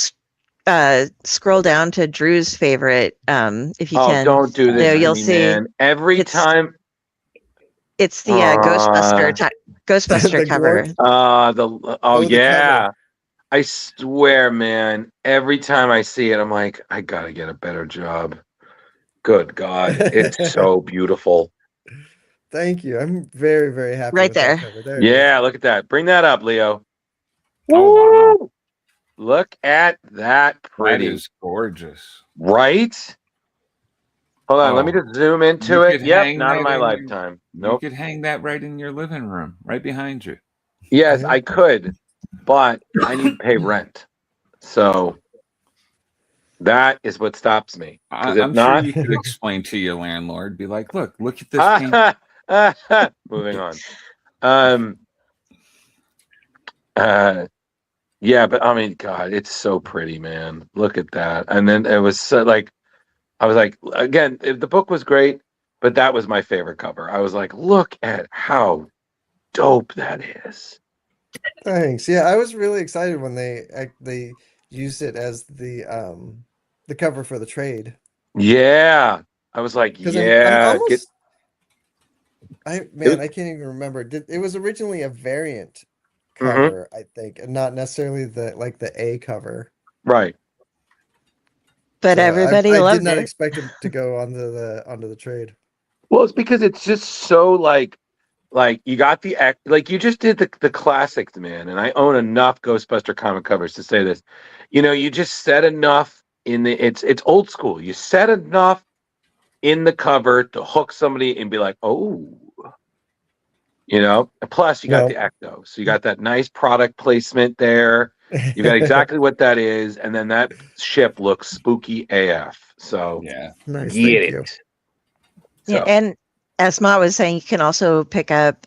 to scroll down to Drew's favorite, if you can. Don't do this. There, you'll see. Man. Every time. It's the Ghostbuster cover. The yeah. cover. I swear, man. Every time I see it, I'm like, I gotta get a better job. Good God, it's so beautiful. Thank you. I'm very, very happy. Right with there. that cover. Yeah, look at that. Bring that up, Leo. Oh, wow. Look at that. Pretty. That is gorgeous. Right? Hold on, let me just zoom into it. Yep, not in my lifetime. Nope. You could hang that right in your living room, right behind you. Yes, I could, but I need to pay rent. So that is what stops me. I'm sure you could explain to your landlord, be like, look at this paint. Moving on. Yeah, but I mean, God, it's so pretty, man. Look at that. And then it was so, like, I was like, again, the book was great, but that was my favorite cover. I was like, look at how dope that is. Thanks. Yeah, I was really excited when they used it as the cover for the trade. Yeah, I was like, yeah. I can't even remember. It was originally a variant cover, I think, and not necessarily the A cover. Right. But so loved it. I did not expect it to go onto the trade. Well, it's because it's just so like you got you just did the classics, man. And I own enough Ghostbuster comic covers to say this. You just said enough in the it's old school. You said enough in the cover to hook somebody and be like, oh, and plus you got the ecto, so you got that nice product placement there. You got exactly what that is, and then that ship looks spooky AF. So yeah, nice. Get Thank it. you. Yeah, and as Ma was saying, you can also pick up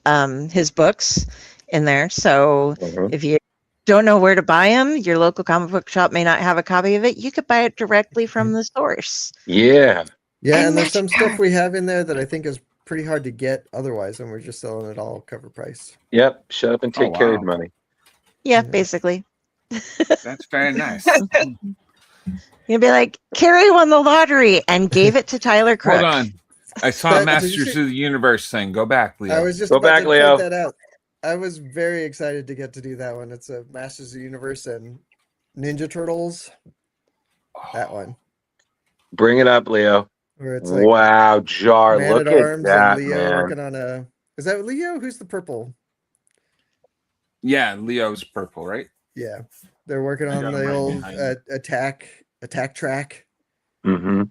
his books in there. So if you don't know where to buy them, your local comic book shop may not have a copy of it. You could buy it directly from the source. Yeah. Yeah, and there's some stuff we have in there that I think is pretty hard to get otherwise, and we're just selling it all cover price. Yep. Shut up and take care of your money. Yeah, basically. That's very nice. You'd be like, Carrie won the lottery and gave it to Tyler Crook. Hold on. I saw a Masters of the Universe thing. Go back, Leo. I was just Go back, to Leo. point that out. I was very excited to get to do that one. It's a Masters of the Universe and Ninja Turtles. That one. Bring it up, Leo. Where it's like wow, Jar. Man Look at at Arms that, and Leo man. working on a. Is that Leo? Who's the purple? Yeah, Leo's purple, right? Yeah, they're working on the old attack track. Mm-hmm.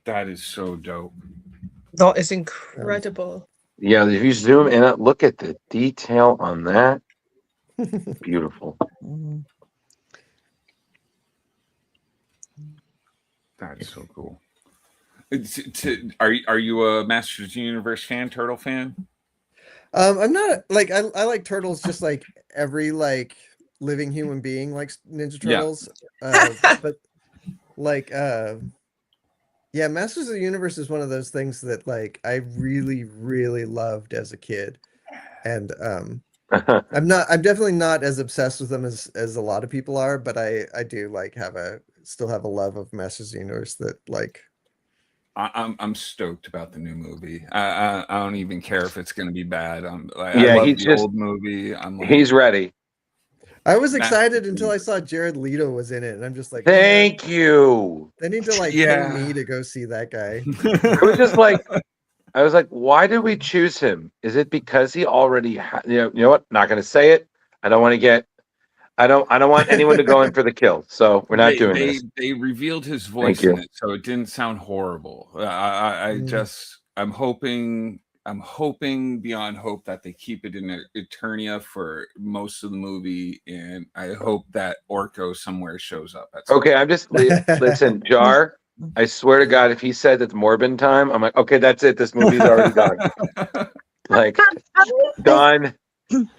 That is so dope. That is incredible. Yeah, if you zoom in, look at the detail on that. Beautiful. That's so cool. Are you a Masters of the Universe fan, Turtle fan? I'm not like I like turtles just like every living human being likes Ninja Turtles. But yeah, Masters of the Universe is one of those things that I really, really loved as a kid. And I'm definitely not as obsessed with them as a lot of people are, but I do still have a love of Masters of the Universe that I'm stoked about the new movie. I don't even care if it's going to be bad. I love the old movie. He's ready. I was excited until I saw Jared Leto was in it, and I'm just like, thank you. They need to pay me to go see that guy. It was just I was like, why did we choose him? Is it because he already you know what? Not going to say it. I don't want anyone to go in for the kill. So we're not doing this. They revealed his voice in it, so it didn't sound horrible. I'm hoping beyond hope that they keep it in Eternia for most of the movie, and I hope that Orko somewhere shows up. Okay, I'm just listen, Jar. I swear to God, if he said it's Morbin time, I'm like, okay, that's it. This movie's already done. Done.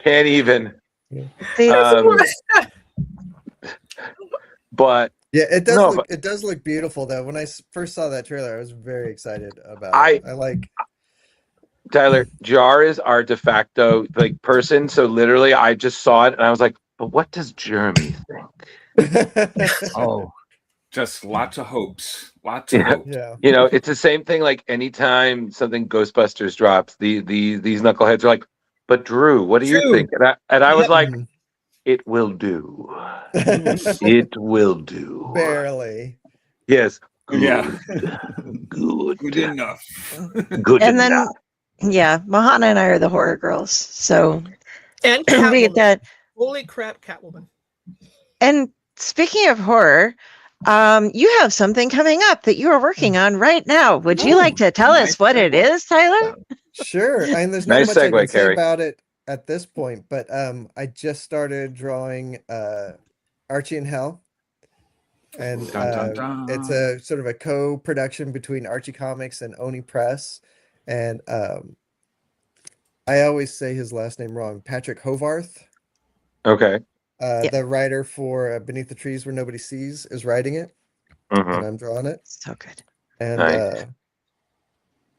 Can't even. But yeah, it does no, look but it does look beautiful though. When I first saw that trailer, I was very excited about it. I like Tyler, Jar is our de facto like person. So literally, I just saw it and I was like, "But what does Jeremy think?" Oh, just lots of hopes. Lots of Yeah. hopes. Yeah. You know, it's the same thing. Like anytime something Ghostbusters drops, these knuckleheads are like, "But Drew, what do you True. think?" And I was Yep. like, "It will do. It will do." Barely. Yes. Good. Yeah. Good. Good enough. Good And enough. then, yeah, Mahana and I are the horror girls. So And we Catwoman. get that. Holy crap, Catwoman. And speaking of horror, you have something coming up that you are working on right now. Would you like to tell us what it is, Tyler? Sure. And there's not Nice much I segue, can say Carrie. about it at this point, but I just started drawing Archie in Hell. And Dun, dun, dun. it's a sort of a co-production between Archie Comics and Oni Press. And I always say his last name wrong. Patrick Hovarth, Okay. the writer for Beneath the Trees Where Nobody Sees, is writing it, and I'm drawing it. So good. And Nice.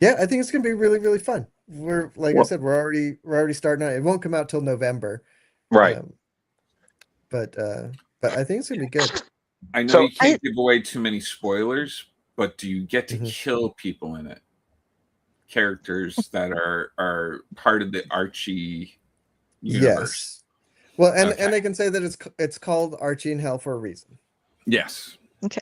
yeah, I think it's gonna be really, really fun. We're like I Well- said, we're already starting on it. It won't come out till November. Right. But I think it's gonna be good. I know So- you can't give away too many spoilers, but do you get to kill people in it? Characters that are part of the Archie universe. Yes. Well, and Okay. I can say that it's called Archie in Hell for a reason. Yes. Okay.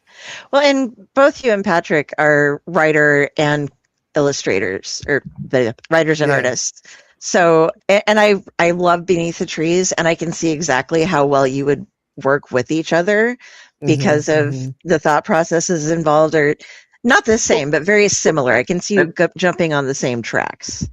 Well, and both you and Patrick are writer and illustrators, or the writers and Yeah. artists. So, and I love Beneath the Trees, and I can see exactly how well you would work with each other because of the thought processes involved are not the same, but very similar. I can see you jumping on the same tracks.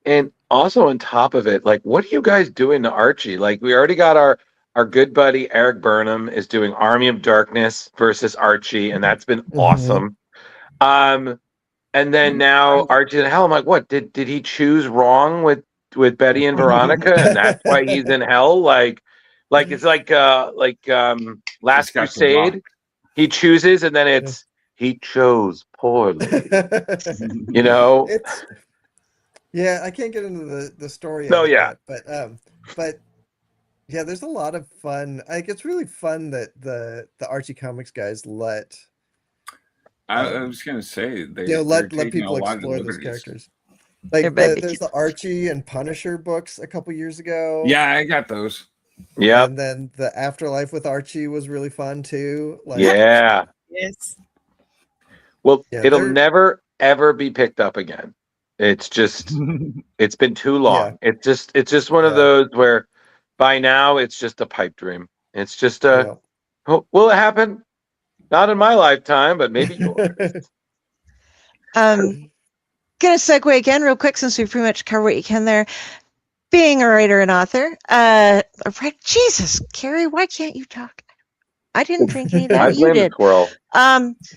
And also on top of it, like, what are you guys doing to Archie? Like, we already got our good buddy Eric Burnham is doing Army of Darkness versus Archie, and that's been awesome. And then now Archie in Hell. I'm like, what did he choose wrong with Betty and Veronica, and that's why he's in hell? Like it's like Last got the rock. Crusade. He chooses, and then it's he chose poorly. You know. Yeah, I can't get into the story. No, of yeah. that, but yeah, there's a lot of fun. Like it's really fun that the Archie Comics guys let. I was gonna say let taking people a lot of explore those liberties. characters. Like there's the Archie and Punisher books a couple years ago. Yeah, I got those. Yeah. And then the Afterlife with Archie was really fun too. Like, Yeah. Yes. Well, Yeah, it'll they're- never ever be picked up again. It's just it's been too long. It's just one of those where by now it's just a pipe dream. It's just will it happen? Not in my lifetime, but maybe yours. Gonna segue again real quick since we pretty much covered what you can there. Being a writer and author, Jesus, Carrie, why can't you talk? I didn't drink anything. I You blame the did. squirrel.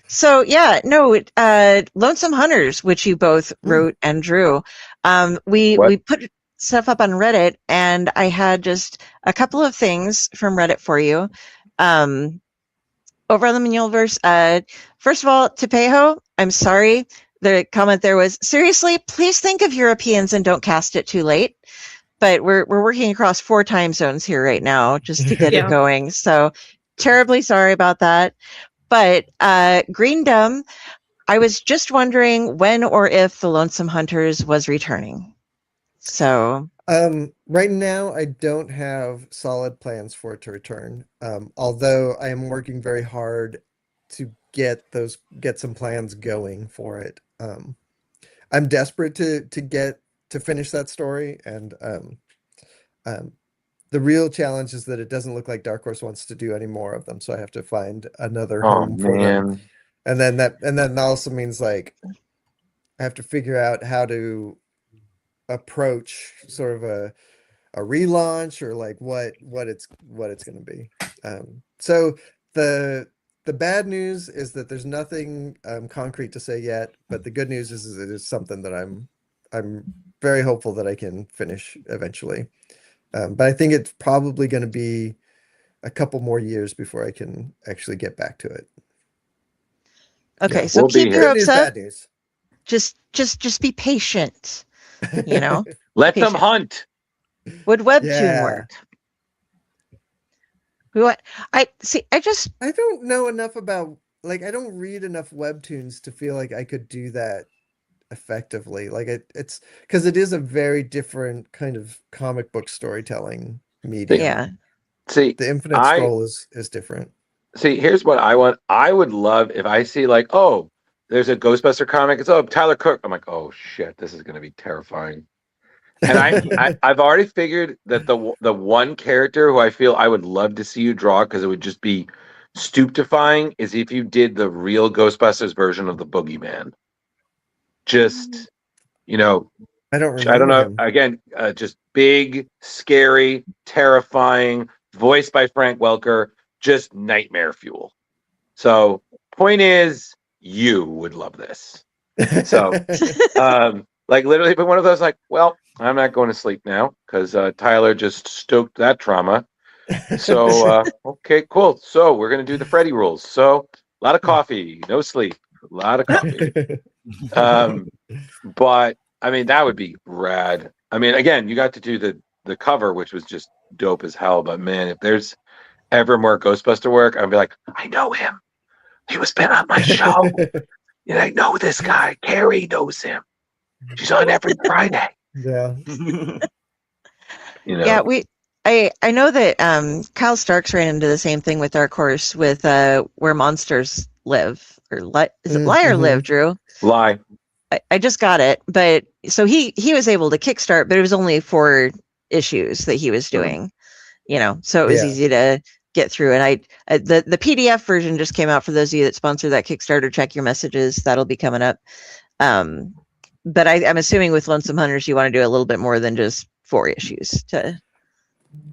So yeah, no, Lonesome Hunters, which you both wrote and drew. We put stuff up on Reddit, and I had just a couple of things from Reddit for you. Over on the Manulverse, first of all, Tepejo, I'm sorry. The comment there was, seriously, please think of Europeans and don't cast it too late. But we're working across 4 time zones here right now just to get it going. So terribly sorry about that. But Greendom, I was just wondering when or if the Lonesome Hunters was returning. So right now I don't have solid plans for it to return. Although I am working very hard to get some plans going for it. I'm desperate to finish that story, and the real challenge is that it doesn't look like Dark Horse wants to do any more of them, so I have to find another home for them. And then that also means like I have to figure out how to approach sort of a relaunch or like what it's going to be. So the bad news is that there's nothing concrete to say yet, but the good news is it is something that I'm very hopeful that I can finish eventually. But I think it's probably going to be a couple more years before I can actually get back to it. Okay, Yeah. so We'll be keep your here. hopes Bad up. news, bad news. Just be patient. You know, Let them patient. hunt. Would webtoon Yeah. work? What I see, I don't know enough about, like, I don't read enough webtoons to feel like I could do that effectively. Like it's because it is a very different kind of comic book storytelling medium. Yeah. See, The Infinite Scroll is different. See, here's what I want. I would love if I see like, oh, there's a Ghostbuster comic. It's Tyler Crook. I'm like, oh shit, this is gonna be terrifying. And I've already figured that the one character who I feel I would love to see you draw, because it would just be stupefying, is if you did the real Ghostbusters version of the Boogeyman. Just, you know, I don't know. him. Again, just big, scary, terrifying, voiced by Frank Welker, just nightmare fuel. So, point is, you would love this. So, like literally, but one of those, like, well, I'm not going to sleep now because Tyler just stoked that trauma. So, okay, cool. So we're gonna do the Freddy rules. So a lot of coffee, no sleep, a lot of coffee. But I mean, that would be rad. I mean, again, you got to do the cover, which was just dope as hell. But man, if there's ever more Ghostbuster work, I'd be like, I know him. He was been on my show. And I know this guy. Carrie knows him. She's on every Friday. Yeah. You know. Yeah, I know that Kyle Starks ran into the same thing with Dark Horse with Where Monsters Live, or is it Lie or Live, Drew? Lie. I just got it, but so he was able to kickstart, but it was only 4 issues that he was doing, you know, so it was easy to get through. And the PDF version just came out for those of you that sponsor that Kickstarter. Check your messages; that'll be coming up. But I'm assuming with Lonesome Hunters, you want to do a little bit more than just 4 issues.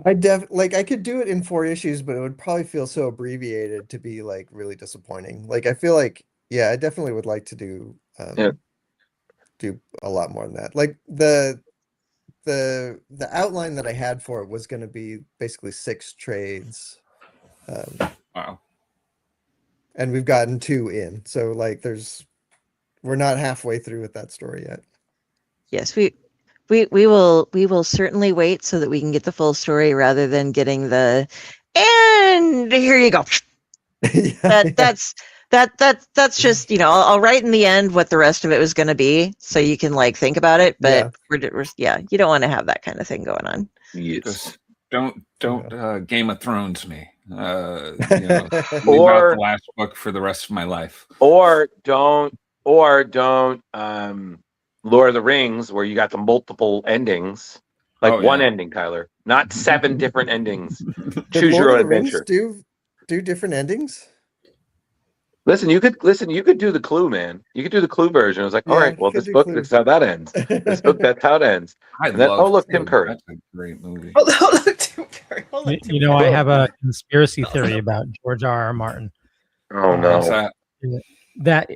I could do it in 4 issues, but it would probably feel so abbreviated to be like really disappointing. Like I feel like, yeah, I definitely would like to do do a lot more than that. Like the outline that I had for it was going to be basically 6 trades. Wow. And we've gotten 2 in, so like we're not halfway through with that story yet. Yes, we will certainly wait so that we can get the full story rather than getting the and here you go. That's just, you know, I'll write in the end what the rest of it was going to be so you can like think about it, but we're you don't want to have that kind of thing going on. Yes. Don't Game of Thrones me. You know, leave out the last book for the rest of my life. Or don't Lord of the Rings, where you got the multiple endings, like one ending, Tyler, not 7 different endings. Choose your own adventure. Do different endings? Listen, you could do the Clue, man. You could do the Clue version. I was like, all right, well, this book, that's how that ends. This book, that's how it ends. Look, Tim Curry. That's a great movie. Oh, look, Tim Curry. You know, I have a conspiracy theory about George R.R. Martin. Oh no. That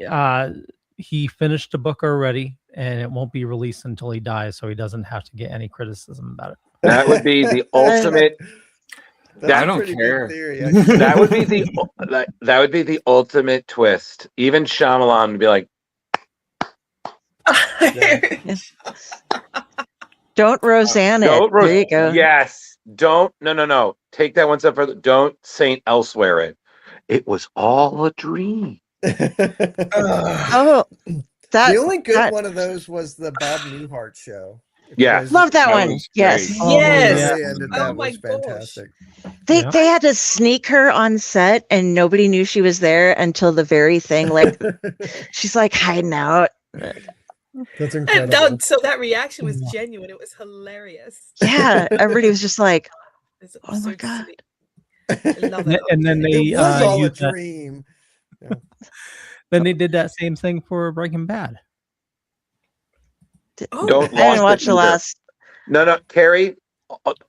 he finished a book already, and it won't be released until he dies, so he doesn't have to get any criticism about it. That would be the ultimate. I don't care. That would be the ultimate twist. Even Shyamalan would be like, "Don't Roseanne it." There you go. Yes. Don't. No. Take that one step further. Don't Saint Elsewhere it. It was all a dream. The only good one of those was the Bob Newhart show. Yeah, love that one. Yes, that was fantastic. They had to sneak her on set, and nobody knew she was there until the very thing. Like she's like hiding out. That's incredible. So that reaction was genuine. It was hilarious. Yeah, everybody was just like, "Oh my god!" And then they it was all a dream. Yeah. Then they did that same thing for Breaking Bad. I didn't watch the last. No, Carrie.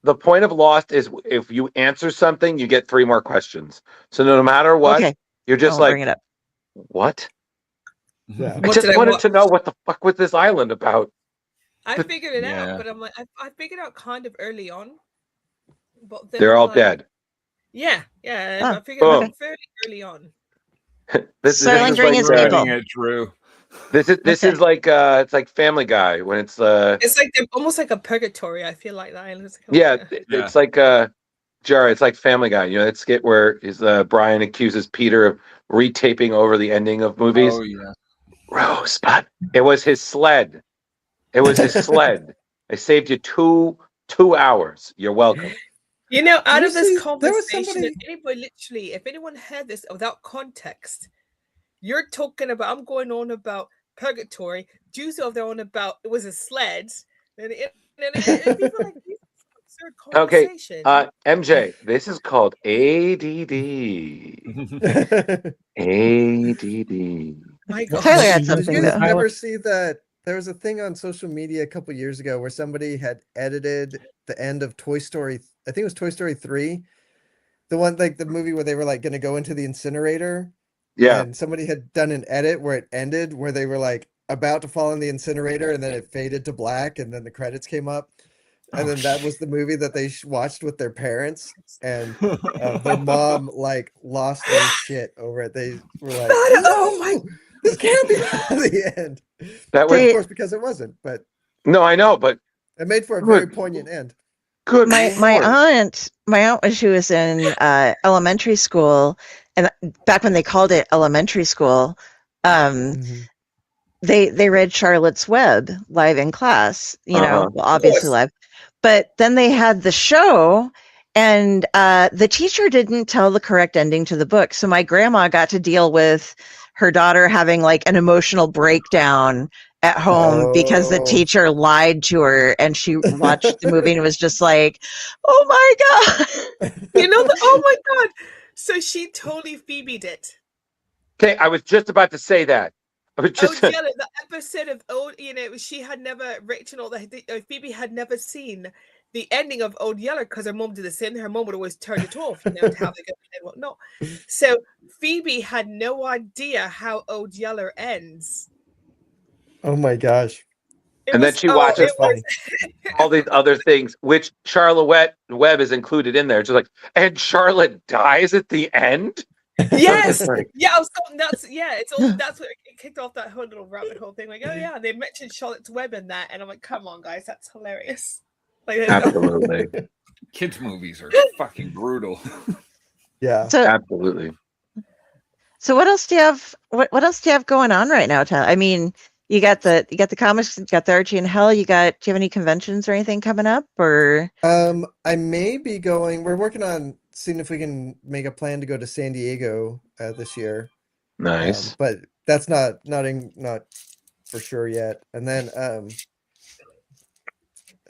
The point of Lost is if you answer something, you get 3 more questions. So no matter what, you're just like, bring it up. What? Yeah. I just wanted to know what the fuck was this island about. I figured it out, but I'm like, I figured out kind of early on. But they're all dead. Yeah, Oh, I figured okay. out fairly early on. Silent during his writing table. it, Drew. This is like it's like Family Guy when it's It's like almost like a purgatory. I feel like that. it's like Jar. It's like Family Guy. You know that skit where Brian accuses Peter of retaping over the ending of movies. Oh yeah. Rosebud. It was his sled. It was his sled. I saved you two hours. You're welcome. You know, out of this there was conversation, if anyone heard this without context, you're talking about, I'm going on about purgatory. Jews over there on about it was a sled. And people like this absurd conversation. Okay, MJ, this is called ADD. ADD. My God. Tyler had Did something you guys though. ever see that? There was a thing on social media a couple years ago where somebody had edited the end of Toy Story. I think it was Toy Story 3. The one, like the movie where they were like going to go into the incinerator. Yeah. And somebody had done an edit where it ended, where they were like about to fall in the incinerator and then it faded to black and then the credits came up. And then that was the movie that they watched with their parents. And their mom like lost their shit over it. They were like, oh my, this can't be the end. That was, of course, because it wasn't, but no, I know, but it made for a very poignant end. Good. My aunt, when she was in elementary school, and back when they called it elementary school, they read Charlotte's Web live in class. You know, well, obviously live, but then they had the show. And the teacher didn't tell the correct ending to the book. So my grandma got to deal with her daughter having like an emotional breakdown at home because the teacher lied to her, and she watched the movie and was just like, oh my God. Oh my God. So she totally Phoebe'd it. Okay, I was just about to say that. I was just the episode of she had never, Phoebe had never seen the ending of Old Yeller because her mom did the same. Her mom would always turn it off, to have they go and whatnot. So Phoebe had no idea how Old Yeller ends. Oh my gosh. Then she watches all these other things, which Charlotte Webb is included in there. Just like, and Charlotte dies at the end? Yes. Yeah, I was so nuts. Yeah, that's what it kicked off that whole little rabbit hole thing. Like, oh yeah, they mentioned Charlotte's Web in that, and I'm like, come on, guys, that's hilarious. Like, absolutely. Kids movies are fucking brutal. Yeah. So, absolutely. So what else do you have? What else do you have going on right now, Tyler? I mean, you got the comics, you got the Archie and Hell. Do you have any conventions or anything coming up? Or I may be going. We're working on seeing if we can make a plan to go to San Diego this year. Nice, but that's not for sure yet. And then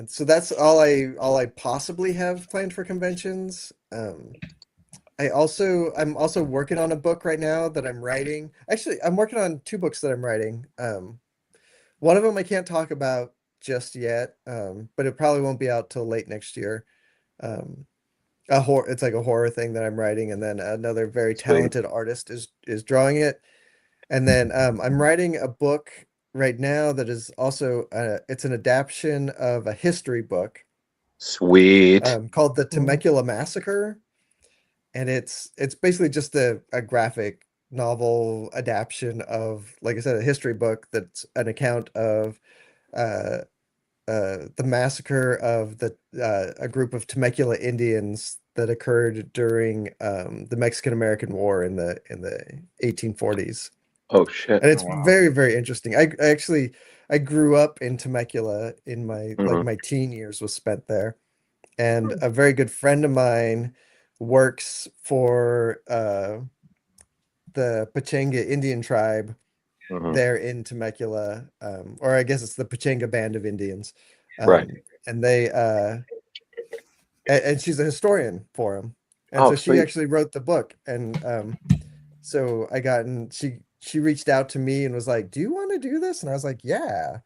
and so that's all I possibly have planned for conventions. I'm also working on a book right now that I'm writing. Actually, I'm working on 2 books that I'm writing. One of them I can't talk about just yet, but it probably won't be out till late next year. It's like a horror thing that I'm writing, and then another very talented artist is drawing it. And then I'm writing a book right now that is also it's an adaptation of a history book. Sweet. Called The Temecula Massacre. And it's basically just a graphic novel adaptation of, like I said, a history book that's an account of the massacre of a group of Temecula Indians that occurred during the Mexican-American War in the 1840s. Oh shit! And it's very, very interesting. I grew up in Temecula in my like my teen years was spent there, and a very good friend of mine works for the Pechanga Indian tribe there in Temecula, or I guess it's the Pechanga Band of Indians, right? And they and she's a historian for him, and so she actually wrote the book, and so I got in. She reached out to me and was like, "Do you want to do this?" And I was like, "Yeah."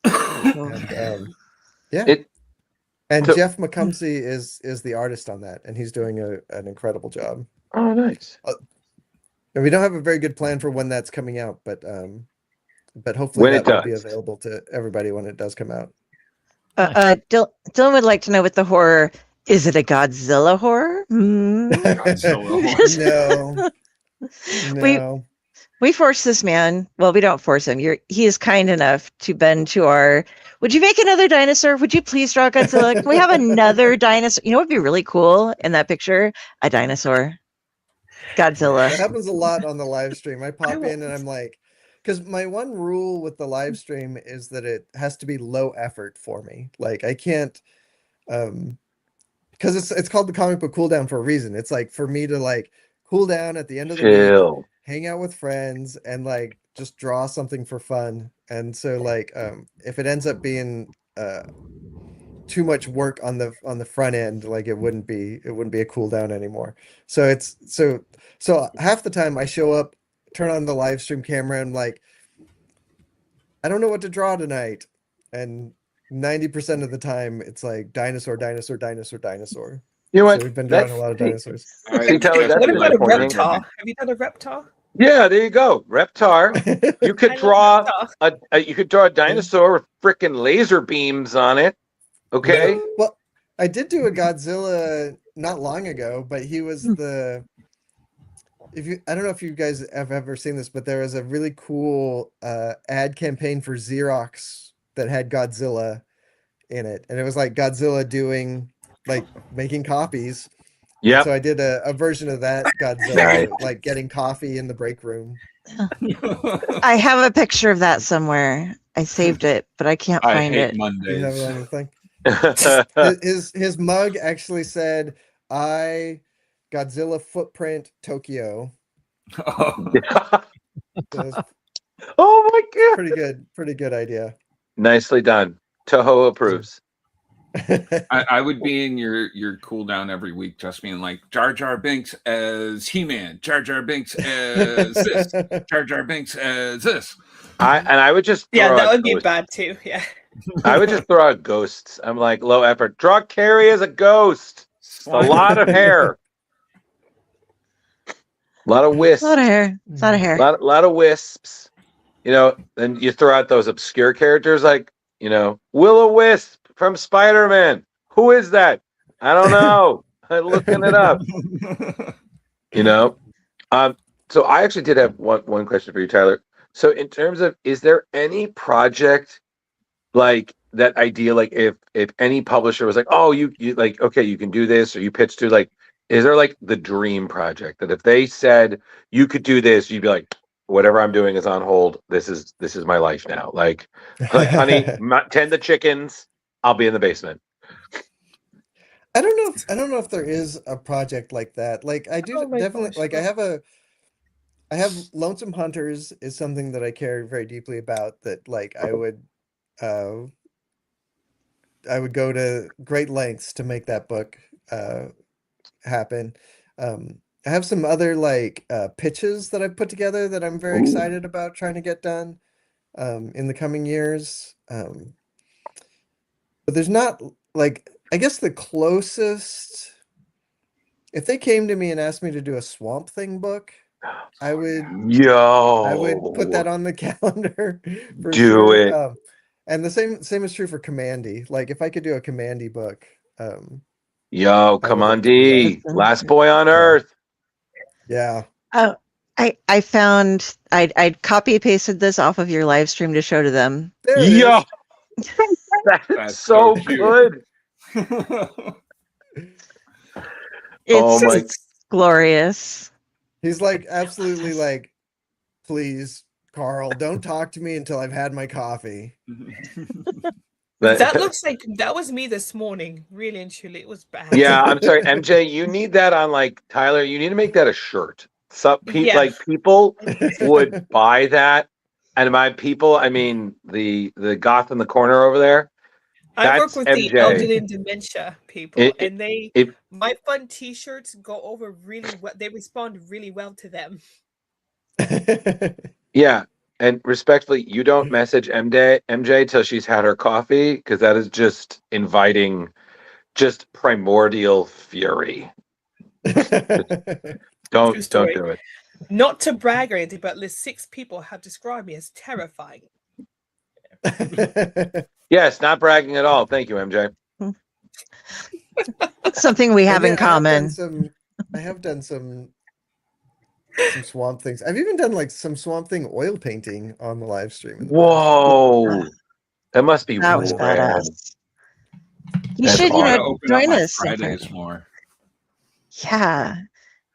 And, yeah. And Jeff McCumsey is the artist on that, and he's doing an incredible job. Oh, nice. And we don't have a very good plan for when that's coming out, but hopefully that will be available to everybody when it does come out. Dylan would like to know with the horror, Is it a Godzilla horror? Godzilla horror. No. We force this man. Well, we don't force him. He is kind enough to bend to our. Would you make another dinosaur? Would you please draw Godzilla? Can we have another dinosaur? You know what would be really cool in that picture? A dinosaur. Godzilla. That happens a lot on the live stream. I pop in and I'm like, because my one rule with the live stream is that it has to be low effort for me. Like I can't, because it's called the comic book cool down for a reason. It's like for me to like cool down at the end of the week, hang out with friends, and like just draw something for fun. And so like if it ends up being too much work on the front end, like it wouldn't be a cool down anymore. So it's so half the time I show up, turn on the live stream camera, and like I don't know what to draw tonight, and 90% of the time it's like dinosaur. You know what? So we've been drawing a lot of dinosaurs. See, Tyler, that's What about a point. reptar? Have you done a reptar? Yeah, there you go. Reptar. You could draw a dinosaur with frickin' laser beams on it. Okay. Well, I did do a Godzilla not long ago, but he was the. I don't know if you guys have ever seen this, but there was a really cool ad campaign for Xerox that had Godzilla in it, and it was like Godzilla making copies. Yeah. So I did a version of that Godzilla, like getting coffee in the break room. I have a picture of that somewhere. I saved it, but I can't find it. Mondays. You have it on the thing? his mug actually said, "I Godzilla footprint Tokyo." Oh, oh my god! Pretty good idea. Nicely done. Toho approves. I would be in your cool down every week, just being like Jar Jar Binks as He-Man, Jar Jar Binks as this, Jar Jar Binks as this. I would just that would be bad too. Yeah. I would just throw out ghosts. I'm like, low effort. Draw Carrie as a ghost. A lot of hair. A lot of wisps. A lot of hair. A lot of hair. A lot of wisps. You know, then you throw out those obscure characters like, you know, Will-O-Wisp from Spider-Man. Who is that? I don't know. I'm looking it up. You know? So I actually did have one question for you, Tyler. So in terms of, is there any project like that idea, like if any publisher was like, oh, you like, okay, you can do this, or you pitch to, like, is there like the dream project that if they said you could do this, you'd be like, whatever I'm doing is on hold. This is my life now. Like honey, tend the chickens. I'll be in the basement. I don't know if there is a project like that. Like I do definitely like I have Lonesome Hunters is something that I care very deeply about, that like I would go to great lengths to make that book happen. I have some other like pitches that I've put together that I'm very excited about trying to get done in the coming years. But there's not, like, I guess the closest, if they came to me and asked me to do a Swamp Thing book, I would put that on the calendar. Do it. And the same is true for Commandy. Like if I could do a Commandy book. Commandy, last boy on Earth. Yeah. Oh, I found I'd copy pasted this off of your live stream to show to them. Yeah. That's so good. It's glorious. He's like, absolutely, like, please, Carl, don't talk to me until I've had my coffee. That looks like that was me this morning. Really and truly, it was bad. Yeah, I'm sorry, MJ. You need that on, like, Tyler. You need to make that a shirt. Like people would buy that, and by people, I mean the goth in the corner over there. I work with MJ. The elderly and dementia people, and my fun T-shirts go over really well. They respond really well to them. Yeah, and respectfully, you don't message MJ till she's had her coffee, because that is just inviting just primordial fury. Don't do it. Not to brag or anything, but at least 6 people have described me as terrifying. Yes, not bragging at all. Thank you, MJ. Something we have in common. I have done some Swamp Things. I've even done like some Swamp Thing oil painting on the live stream. Whoa, that must be that was rad. badass. You That's should, awesome. join us. Fridays more. Yeah,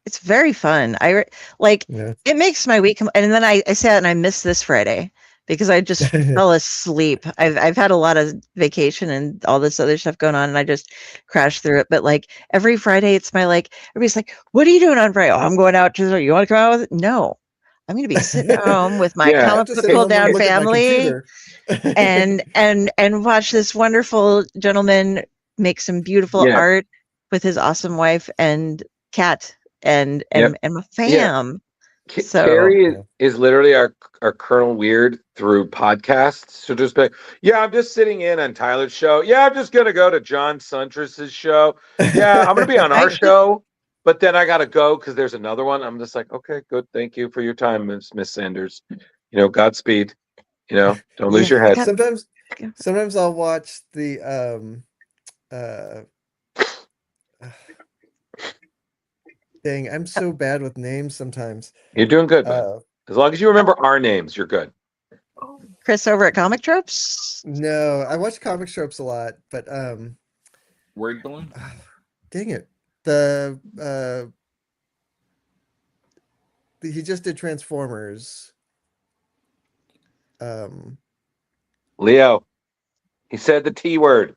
it's very fun. It makes my week. And then I sat and I missed this Friday because I just fell asleep. I've had a lot of vacation and all this other stuff going on, and I just crashed through it. But like every Friday, it's everybody's like, "What are you doing on Friday?" "Oh, I'm going out to. You want to come out with it?" "No, I'm going to be sitting at home with my comic book pull down family and watch this wonderful gentleman make some beautiful art with his awesome wife and cat and my fam." So Carrie is literally our Colonel Weird through podcasts. So just be like, yeah, I'm just sitting in on Tyler's show. Yeah, I'm just gonna go to John Suntress's show. Yeah, I'm gonna be on our show, but then I gotta go because there's another one. I'm just like, okay, good, thank you for your time, Miss Sanders. Godspeed. Don't lose your head. Sometimes I'll watch the dang, I'm so bad with names sometimes. You're doing good, man. As long as you remember our names, you're good. Chris over at Comic Tropes? No, I watch Comic Tropes a lot, but Word Balloon? Dang it. He just did Transformers. Leo. He said the T word.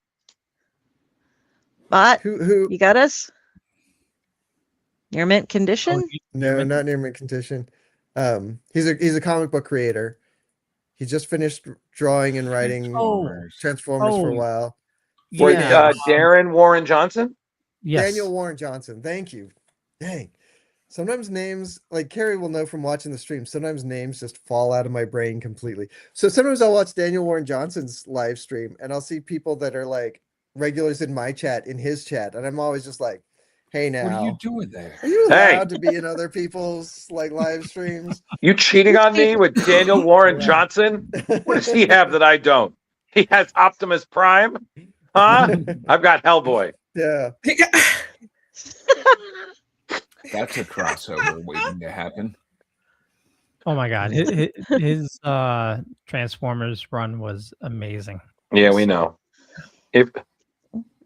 Bot, who you got us? Near mint condition? No, not near mint condition. He's a comic book creator. He just finished drawing and writing Transformers for a while. Darren Warren Johnson? Yes. Daniel Warren Johnson. Thank you. Dang. Sometimes names, like Carrie will know from watching the stream, sometimes names just fall out of my brain completely. So sometimes I'll watch Daniel Warren Johnson's live stream and I'll see people that are like regulars in my chat, in his chat. And I'm always just like, hey, now. What are you doing there? Are you allowed to be in other people's like live streams? You cheating on me with Daniel Warren Johnson? What does he have that I don't? He has Optimus Prime? Huh? I've got Hellboy. Yeah. That's a crossover waiting to happen. Oh my God. His Transformers run was amazing. Yeah, we know.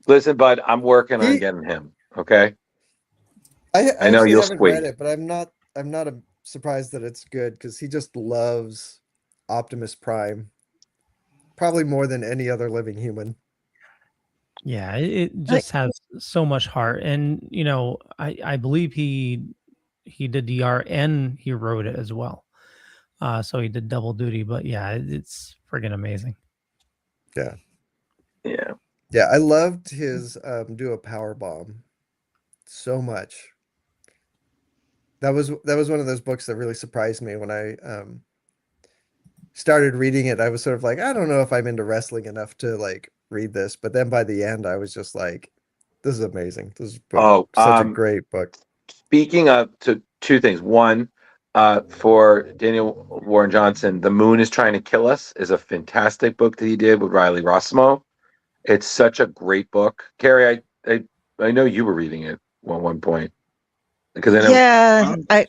Listen, bud, I'm working on getting him. Okay. I know you'll haven't read it, but I'm not surprised that it's good because he just loves Optimus Prime, probably more than any other living human. Yeah, it just has so much heart, and I believe he did DR and he wrote it as well, so he did double duty. But yeah, it's friggin' amazing. Yeah. Yeah, I loved his do a power bomb so much. That was one of those books that really surprised me when I started reading it. I was sort of like, I don't know if I'm into wrestling enough to like read this, but then by the end I was just like, this is amazing. This is such a great book. Speaking of two things. One, for Daniel Warren Johnson, The Moon is Trying to Kill Us is a fantastic book that he did with Riley Rossmo. It's such a great book. Carrie, I know you were reading it at one point. Because I know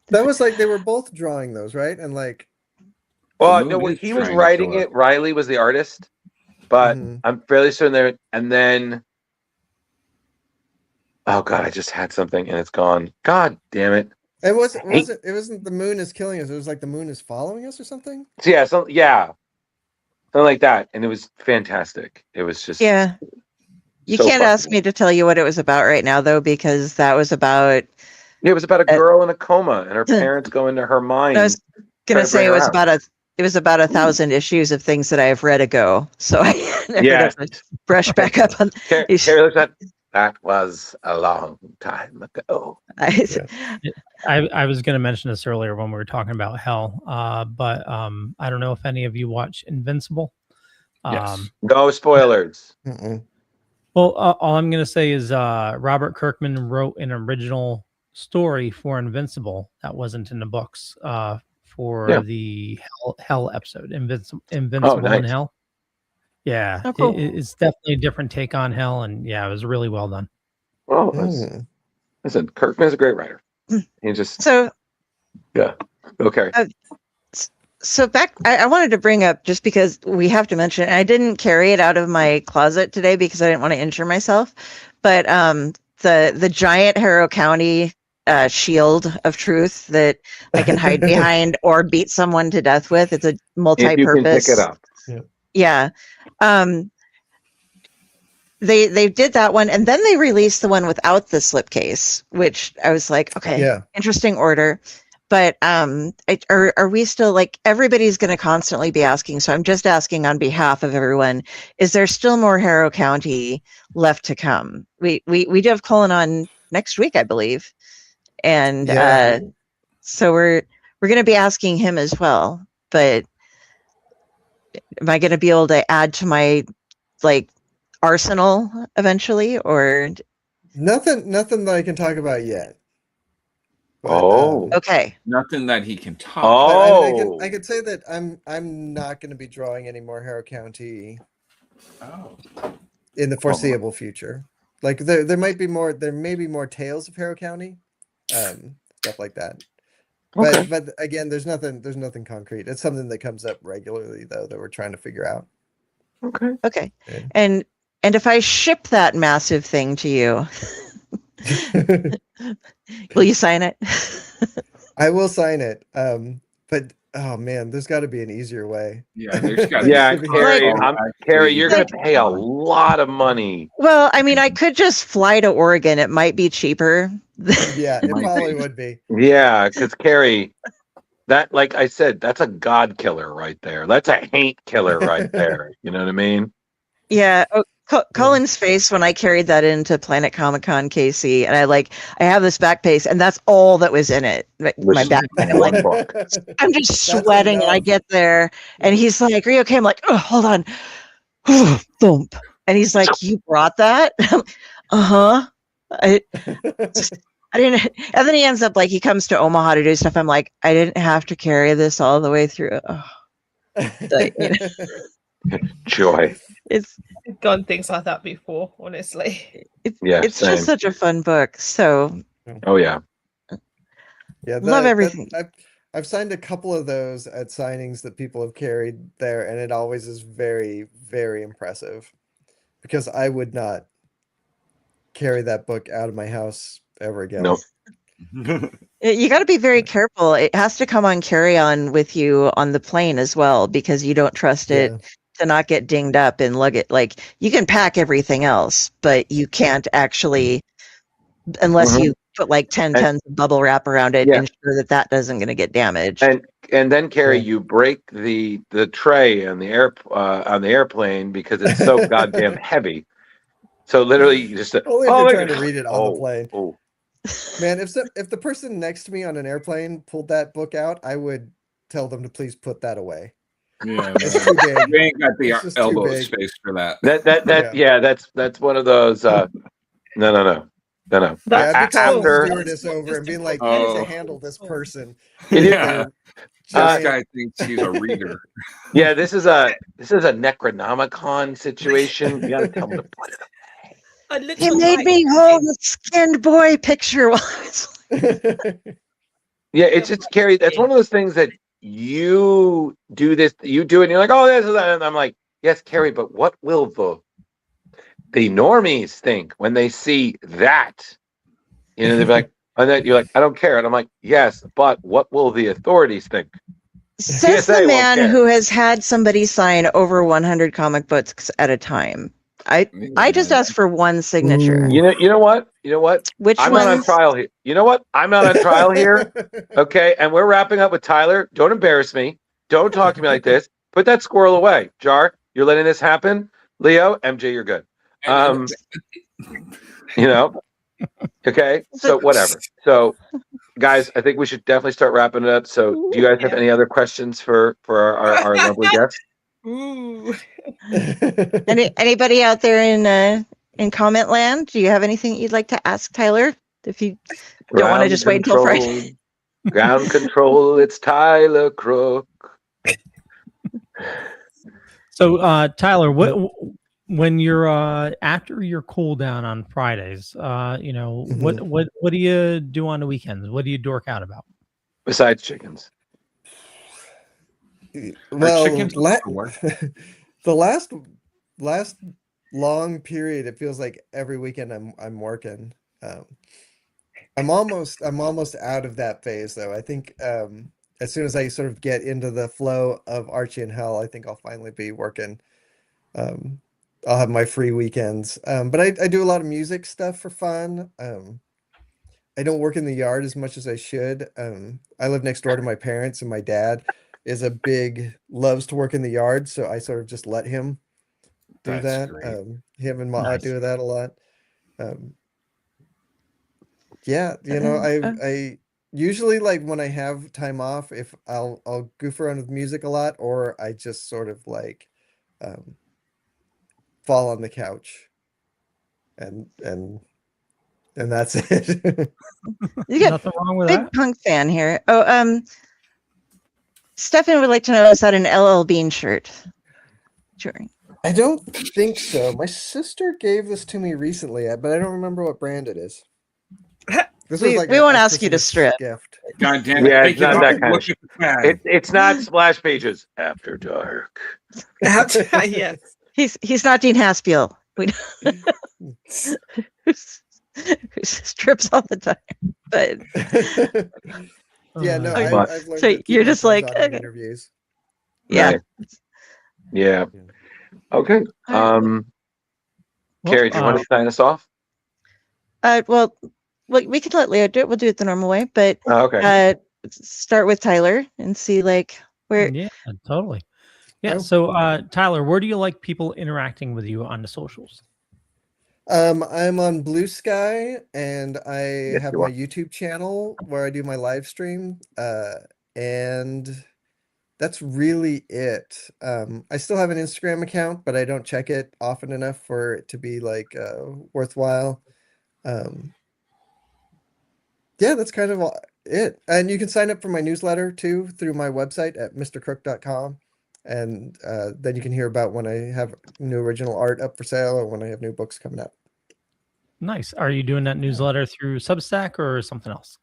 that was like they were both drawing those, right? And like he was writing it. Riley was the artist, but I'm fairly certain there. And then, oh God, I just had something and it's gone. God damn it! It wasn't The Moon is Killing Us. It was like The Moon is Following Us or something. So something like that, and it was fantastic. It was just You can't ask me to tell you what it was about right now, though, because that was about. It was about a girl in a coma, and her parents go into her mind. I was gonna say it was about 1,000 issues of things that I have read ago, so I never have to brush back up on. That was a long time ago. I was going to mention this earlier when we were talking about Hell, but I don't know if any of you watch Invincible. Yes. No spoilers. Well, all I'm going to say is Robert Kirkman wrote an original story for Invincible that wasn't in the books for the Hell episode, Invincible in Hell. Yeah, cool. It's definitely a different take on Hell, and yeah, it was really well done. Well, listen, Kirkman's a great writer. He just yeah. Okay. So back, I wanted to bring up, just because we have to mention it, I didn't carry it out of my closet today because I didn't want to injure myself, but the giant Harrow County shield of truth that I can hide behind or beat someone to death with. It's a multi-purpose. If you can pick it up. Yeah. They did that one, and then they released the one without the slipcase, which I was like, okay, interesting order. But are we still, like, everybody's going to constantly be asking, so I'm just asking on behalf of everyone, is there still more Harrow County left to come? We do have Colin on next week, I believe, and so we're going to be asking him as well. But am I going to be able to add to my arsenal eventually, or nothing that I can talk about yet? But, okay. Nothing that he can talk. Oh, I could say that I'm not going to be drawing any more Harrow County. In the foreseeable future, like there may be more tales of Harrow County, stuff like that. But again, there's nothing concrete. It's something that comes up regularly though that we're trying to figure out. Okay. And if I ship that massive thing to you, will you sign it? I will sign it. But oh man, there's got to be an easier way. Yeah, there's got to Carrie, you're going to pay a lot of money. Well, I mean, I could just fly to Oregon. It might be cheaper. Yeah, it probably would be. Yeah, because Carrie, that, like I said, that's a god killer right there. That's a hate killer right there. You know what I mean? Yeah. Colin's face when I carried that into Planet Comic Con KC, and I have this back case, and that's all that was in it. My back, I'm just sweating, and I get there, and he's like, "Are you okay?" I'm like, "Oh, hold on." Thump. And he's like, "You brought that?" I didn't. And then he ends up he comes to Omaha to do stuff. I'm like, I didn't have to carry this all the way through. Joy. I've done things like that before, honestly. It's just such a fun book. So yeah, love everything. I've signed a couple of those at signings that people have carried there, and it always is very, very impressive, because I would not carry that book out of my house ever again. Nope. You got to be very careful. It has to come on carry-on with you on the plane as well, because you don't trust it to not get dinged up and lug it. Like, you can pack everything else, but you can't actually, unless you put 10 tons of bubble wrap around it, ensure that doesn't going to get damaged. And then, Carrie, you break the tray on the airplane because it's so goddamn heavy. So literally, you just only if you're trying to read it on the plane. Man, if the person next to me on an airplane pulled that book out, I would tell them to please put that away. Yeah, it's too big. We ain't got the elbow space for that. That's one of those. No. Yeah, I'd be calling the stewardess over and being like, "You need to handle this person." Yeah, this guy thinks he's a reader. Yeah, this is a Necronomicon situation. You got to tell him to put it away. He made me hold the skinned boy picture while I was Yeah, it's Carrie. That's one of those things that you do this, you do it, and you're like, "Oh, this is that," and I'm like, "Yes, Carrie, but what will the normies think when they see that?" You know, they're like, and then you're like, "I don't care," and I'm like, "Yes, but what will the authorities think?" Says the man who has had somebody sign over 100 comic books at a time. I just asked for one signature. You know what? Which I'm not on trial here. You know what? I'm not on trial here. Okay, and we're wrapping up with Tyler. Don't embarrass me. Don't talk to me like this. Put that squirrel away. Jar, you're letting this happen. Leo, MJ, you're good. Okay. So whatever. So, guys, I think we should definitely start wrapping it up. So, do you guys have any other questions for our lovely guests? Ooh. Anybody out there in comment land? Do you have anything you'd like to ask Tyler? If you don't want to just wait until Friday. Ground control, it's Tyler Crook. So Tyler, when you're after your cool down on Fridays, what do you do on the weekends? What do you dork out about besides chickens? Well, chickens the last long period, it feels like every weekend I'm working. I'm almost out of that phase though. I think as soon as I sort of get into the flow of Archie and Hell, I think I'll finally be working. I'll have my free weekends. But I do a lot of music stuff for fun. I don't work in the yard as much as I should. I live next door to my parents, and my dad loves to work in the yard, so I sort of just let him do that. Him and Ma do that a lot. Yeah, I usually, like, when I have time off, if I'll goof around with music a lot, or I just sort of like fall on the couch and that's it. You got nothing wrong with big that. punk fan here. Oh, Stefan would like to know, is that an LL Bean shirt? Sure. I don't think so. My sister gave this to me recently, but I don't remember what brand it is. This we won't ask you to strip. Gift. God damn it. Yeah, Take it's not it that off, kind look of at the tag. It's not Splash Pages After Dark. Yes. He's not Dean Haspiel. Who strips all the time. But yeah, no, I've learned so to keep you're my just clothes like, on in okay. interviews. Yeah. Right. Yeah. Okay. Carrie, do you want to sign us off? Well, we can let Leo do it. We'll do it the normal way, but okay. Start with Tyler and see like where. Yeah, totally. Yeah. So, Tyler, where do you like people interacting with you on the socials? I'm on Blue Sky, and I have my YouTube channel where I do my live stream, and that's really it. I still have an Instagram account, but I don't check it often enough for it to be like worthwhile. Yeah, that's kind of it. And you can sign up for my newsletter too through my website at mrcrook.com. And then you can hear about when I have new original art up for sale or when I have new books coming out. Nice. Are you doing that newsletter through Substack or something else?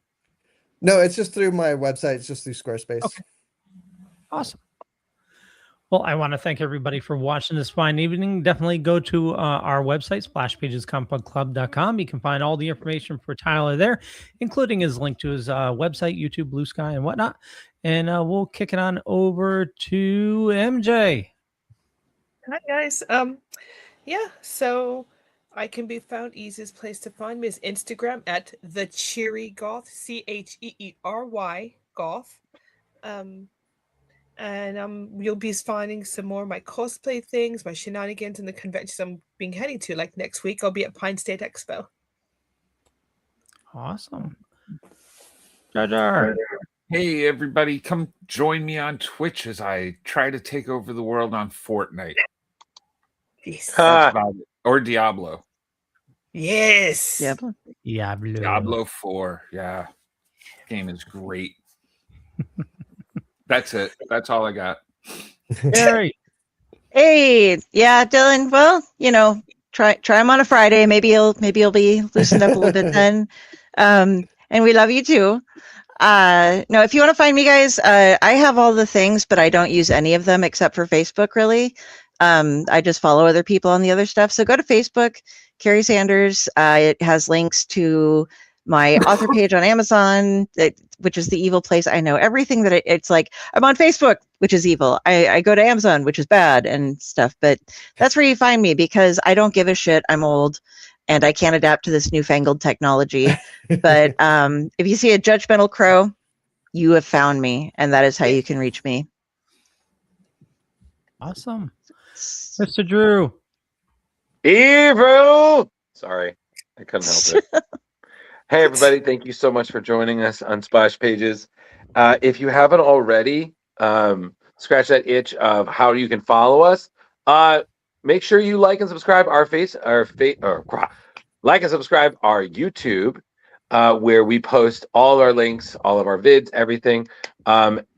No, it's just through my website. It's just through Squarespace. Okay. Awesome. Well, I want to thank everybody for watching this fine evening. Definitely go to our website, splashpagescompageclub.com. You can find all the information for Tyler there, including his link to his website, YouTube, Blue Sky, and whatnot. And we'll kick it on over to MJ. Hi, guys. Yeah, so I can be found. Easiest place to find me is Instagram at the Cheery Goth, CHEERY Goth. And you'll be finding some more of my cosplay things, my shenanigans, and the conventions I'm being heading to. Like next week, I'll be at Pine State Expo. Awesome. Jar Jar. Hey, everybody, come join me on Twitch as I try to take over the world on Fortnite. Yes. That's about it. Or Diablo. Yes. Diablo 4. Yeah. Game is great. That's it. That's all I got. Gary. Hey, yeah, Dylan. Well, try him on a Friday. Maybe he'll be loosened up a little bit then. And we love you too. No, if you want to find me, guys, I have all the things, but I don't use any of them except for Facebook, really. I just follow other people on the other stuff. So go to Facebook, Carrie Sanders. It has links to my author page on Amazon, which is the evil place. I know everything that it's like. I'm on Facebook, which is evil. I go to Amazon, which is bad and stuff. But that's where you find me because I don't give a shit. I'm old and I can't adapt to this newfangled technology. But if you see a judgmental crow, you have found me, and that is how you can reach me. Awesome. Mr. Drew. Evil. Sorry, I couldn't help it. Hey, everybody. Thank you so much for joining us on Splash Pages. If you haven't already, scratch that itch of how you can follow us. Make sure you like and subscribe like and subscribe our YouTube, where we post all our links, all of our vids, everything.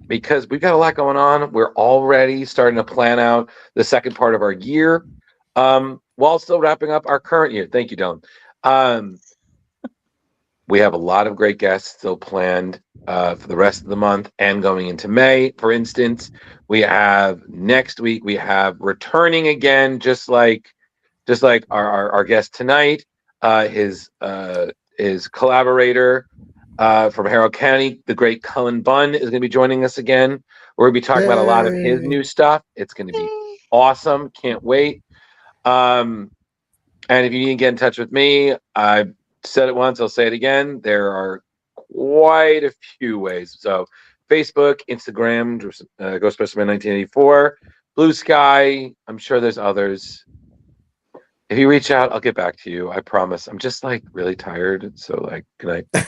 Because we've got a lot going on. We're already starting to plan out the second part of our year. while still wrapping up our current year. Thank you, Dylan. We have a lot of great guests still planned for the rest of the month and going into May. For instance, we have next week, we have returning again, just like our guest tonight, his collaborator from Harrow County, the great Cullen Bunn, is going to be joining us again. We're going to be talking about a lot of his new stuff. It's going to be awesome. Can't wait. And if you need to get in touch with me, I said it once, I'll say it again. There are quite a few ways. So Facebook, Instagram, Ghostbusterman 1984, Blue Sky. I'm sure there's others. If you reach out, I'll get back to you. I promise. I'm just like really tired. So like, good night.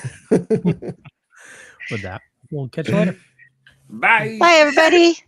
With that, we'll catch you later. Bye. Bye, everybody.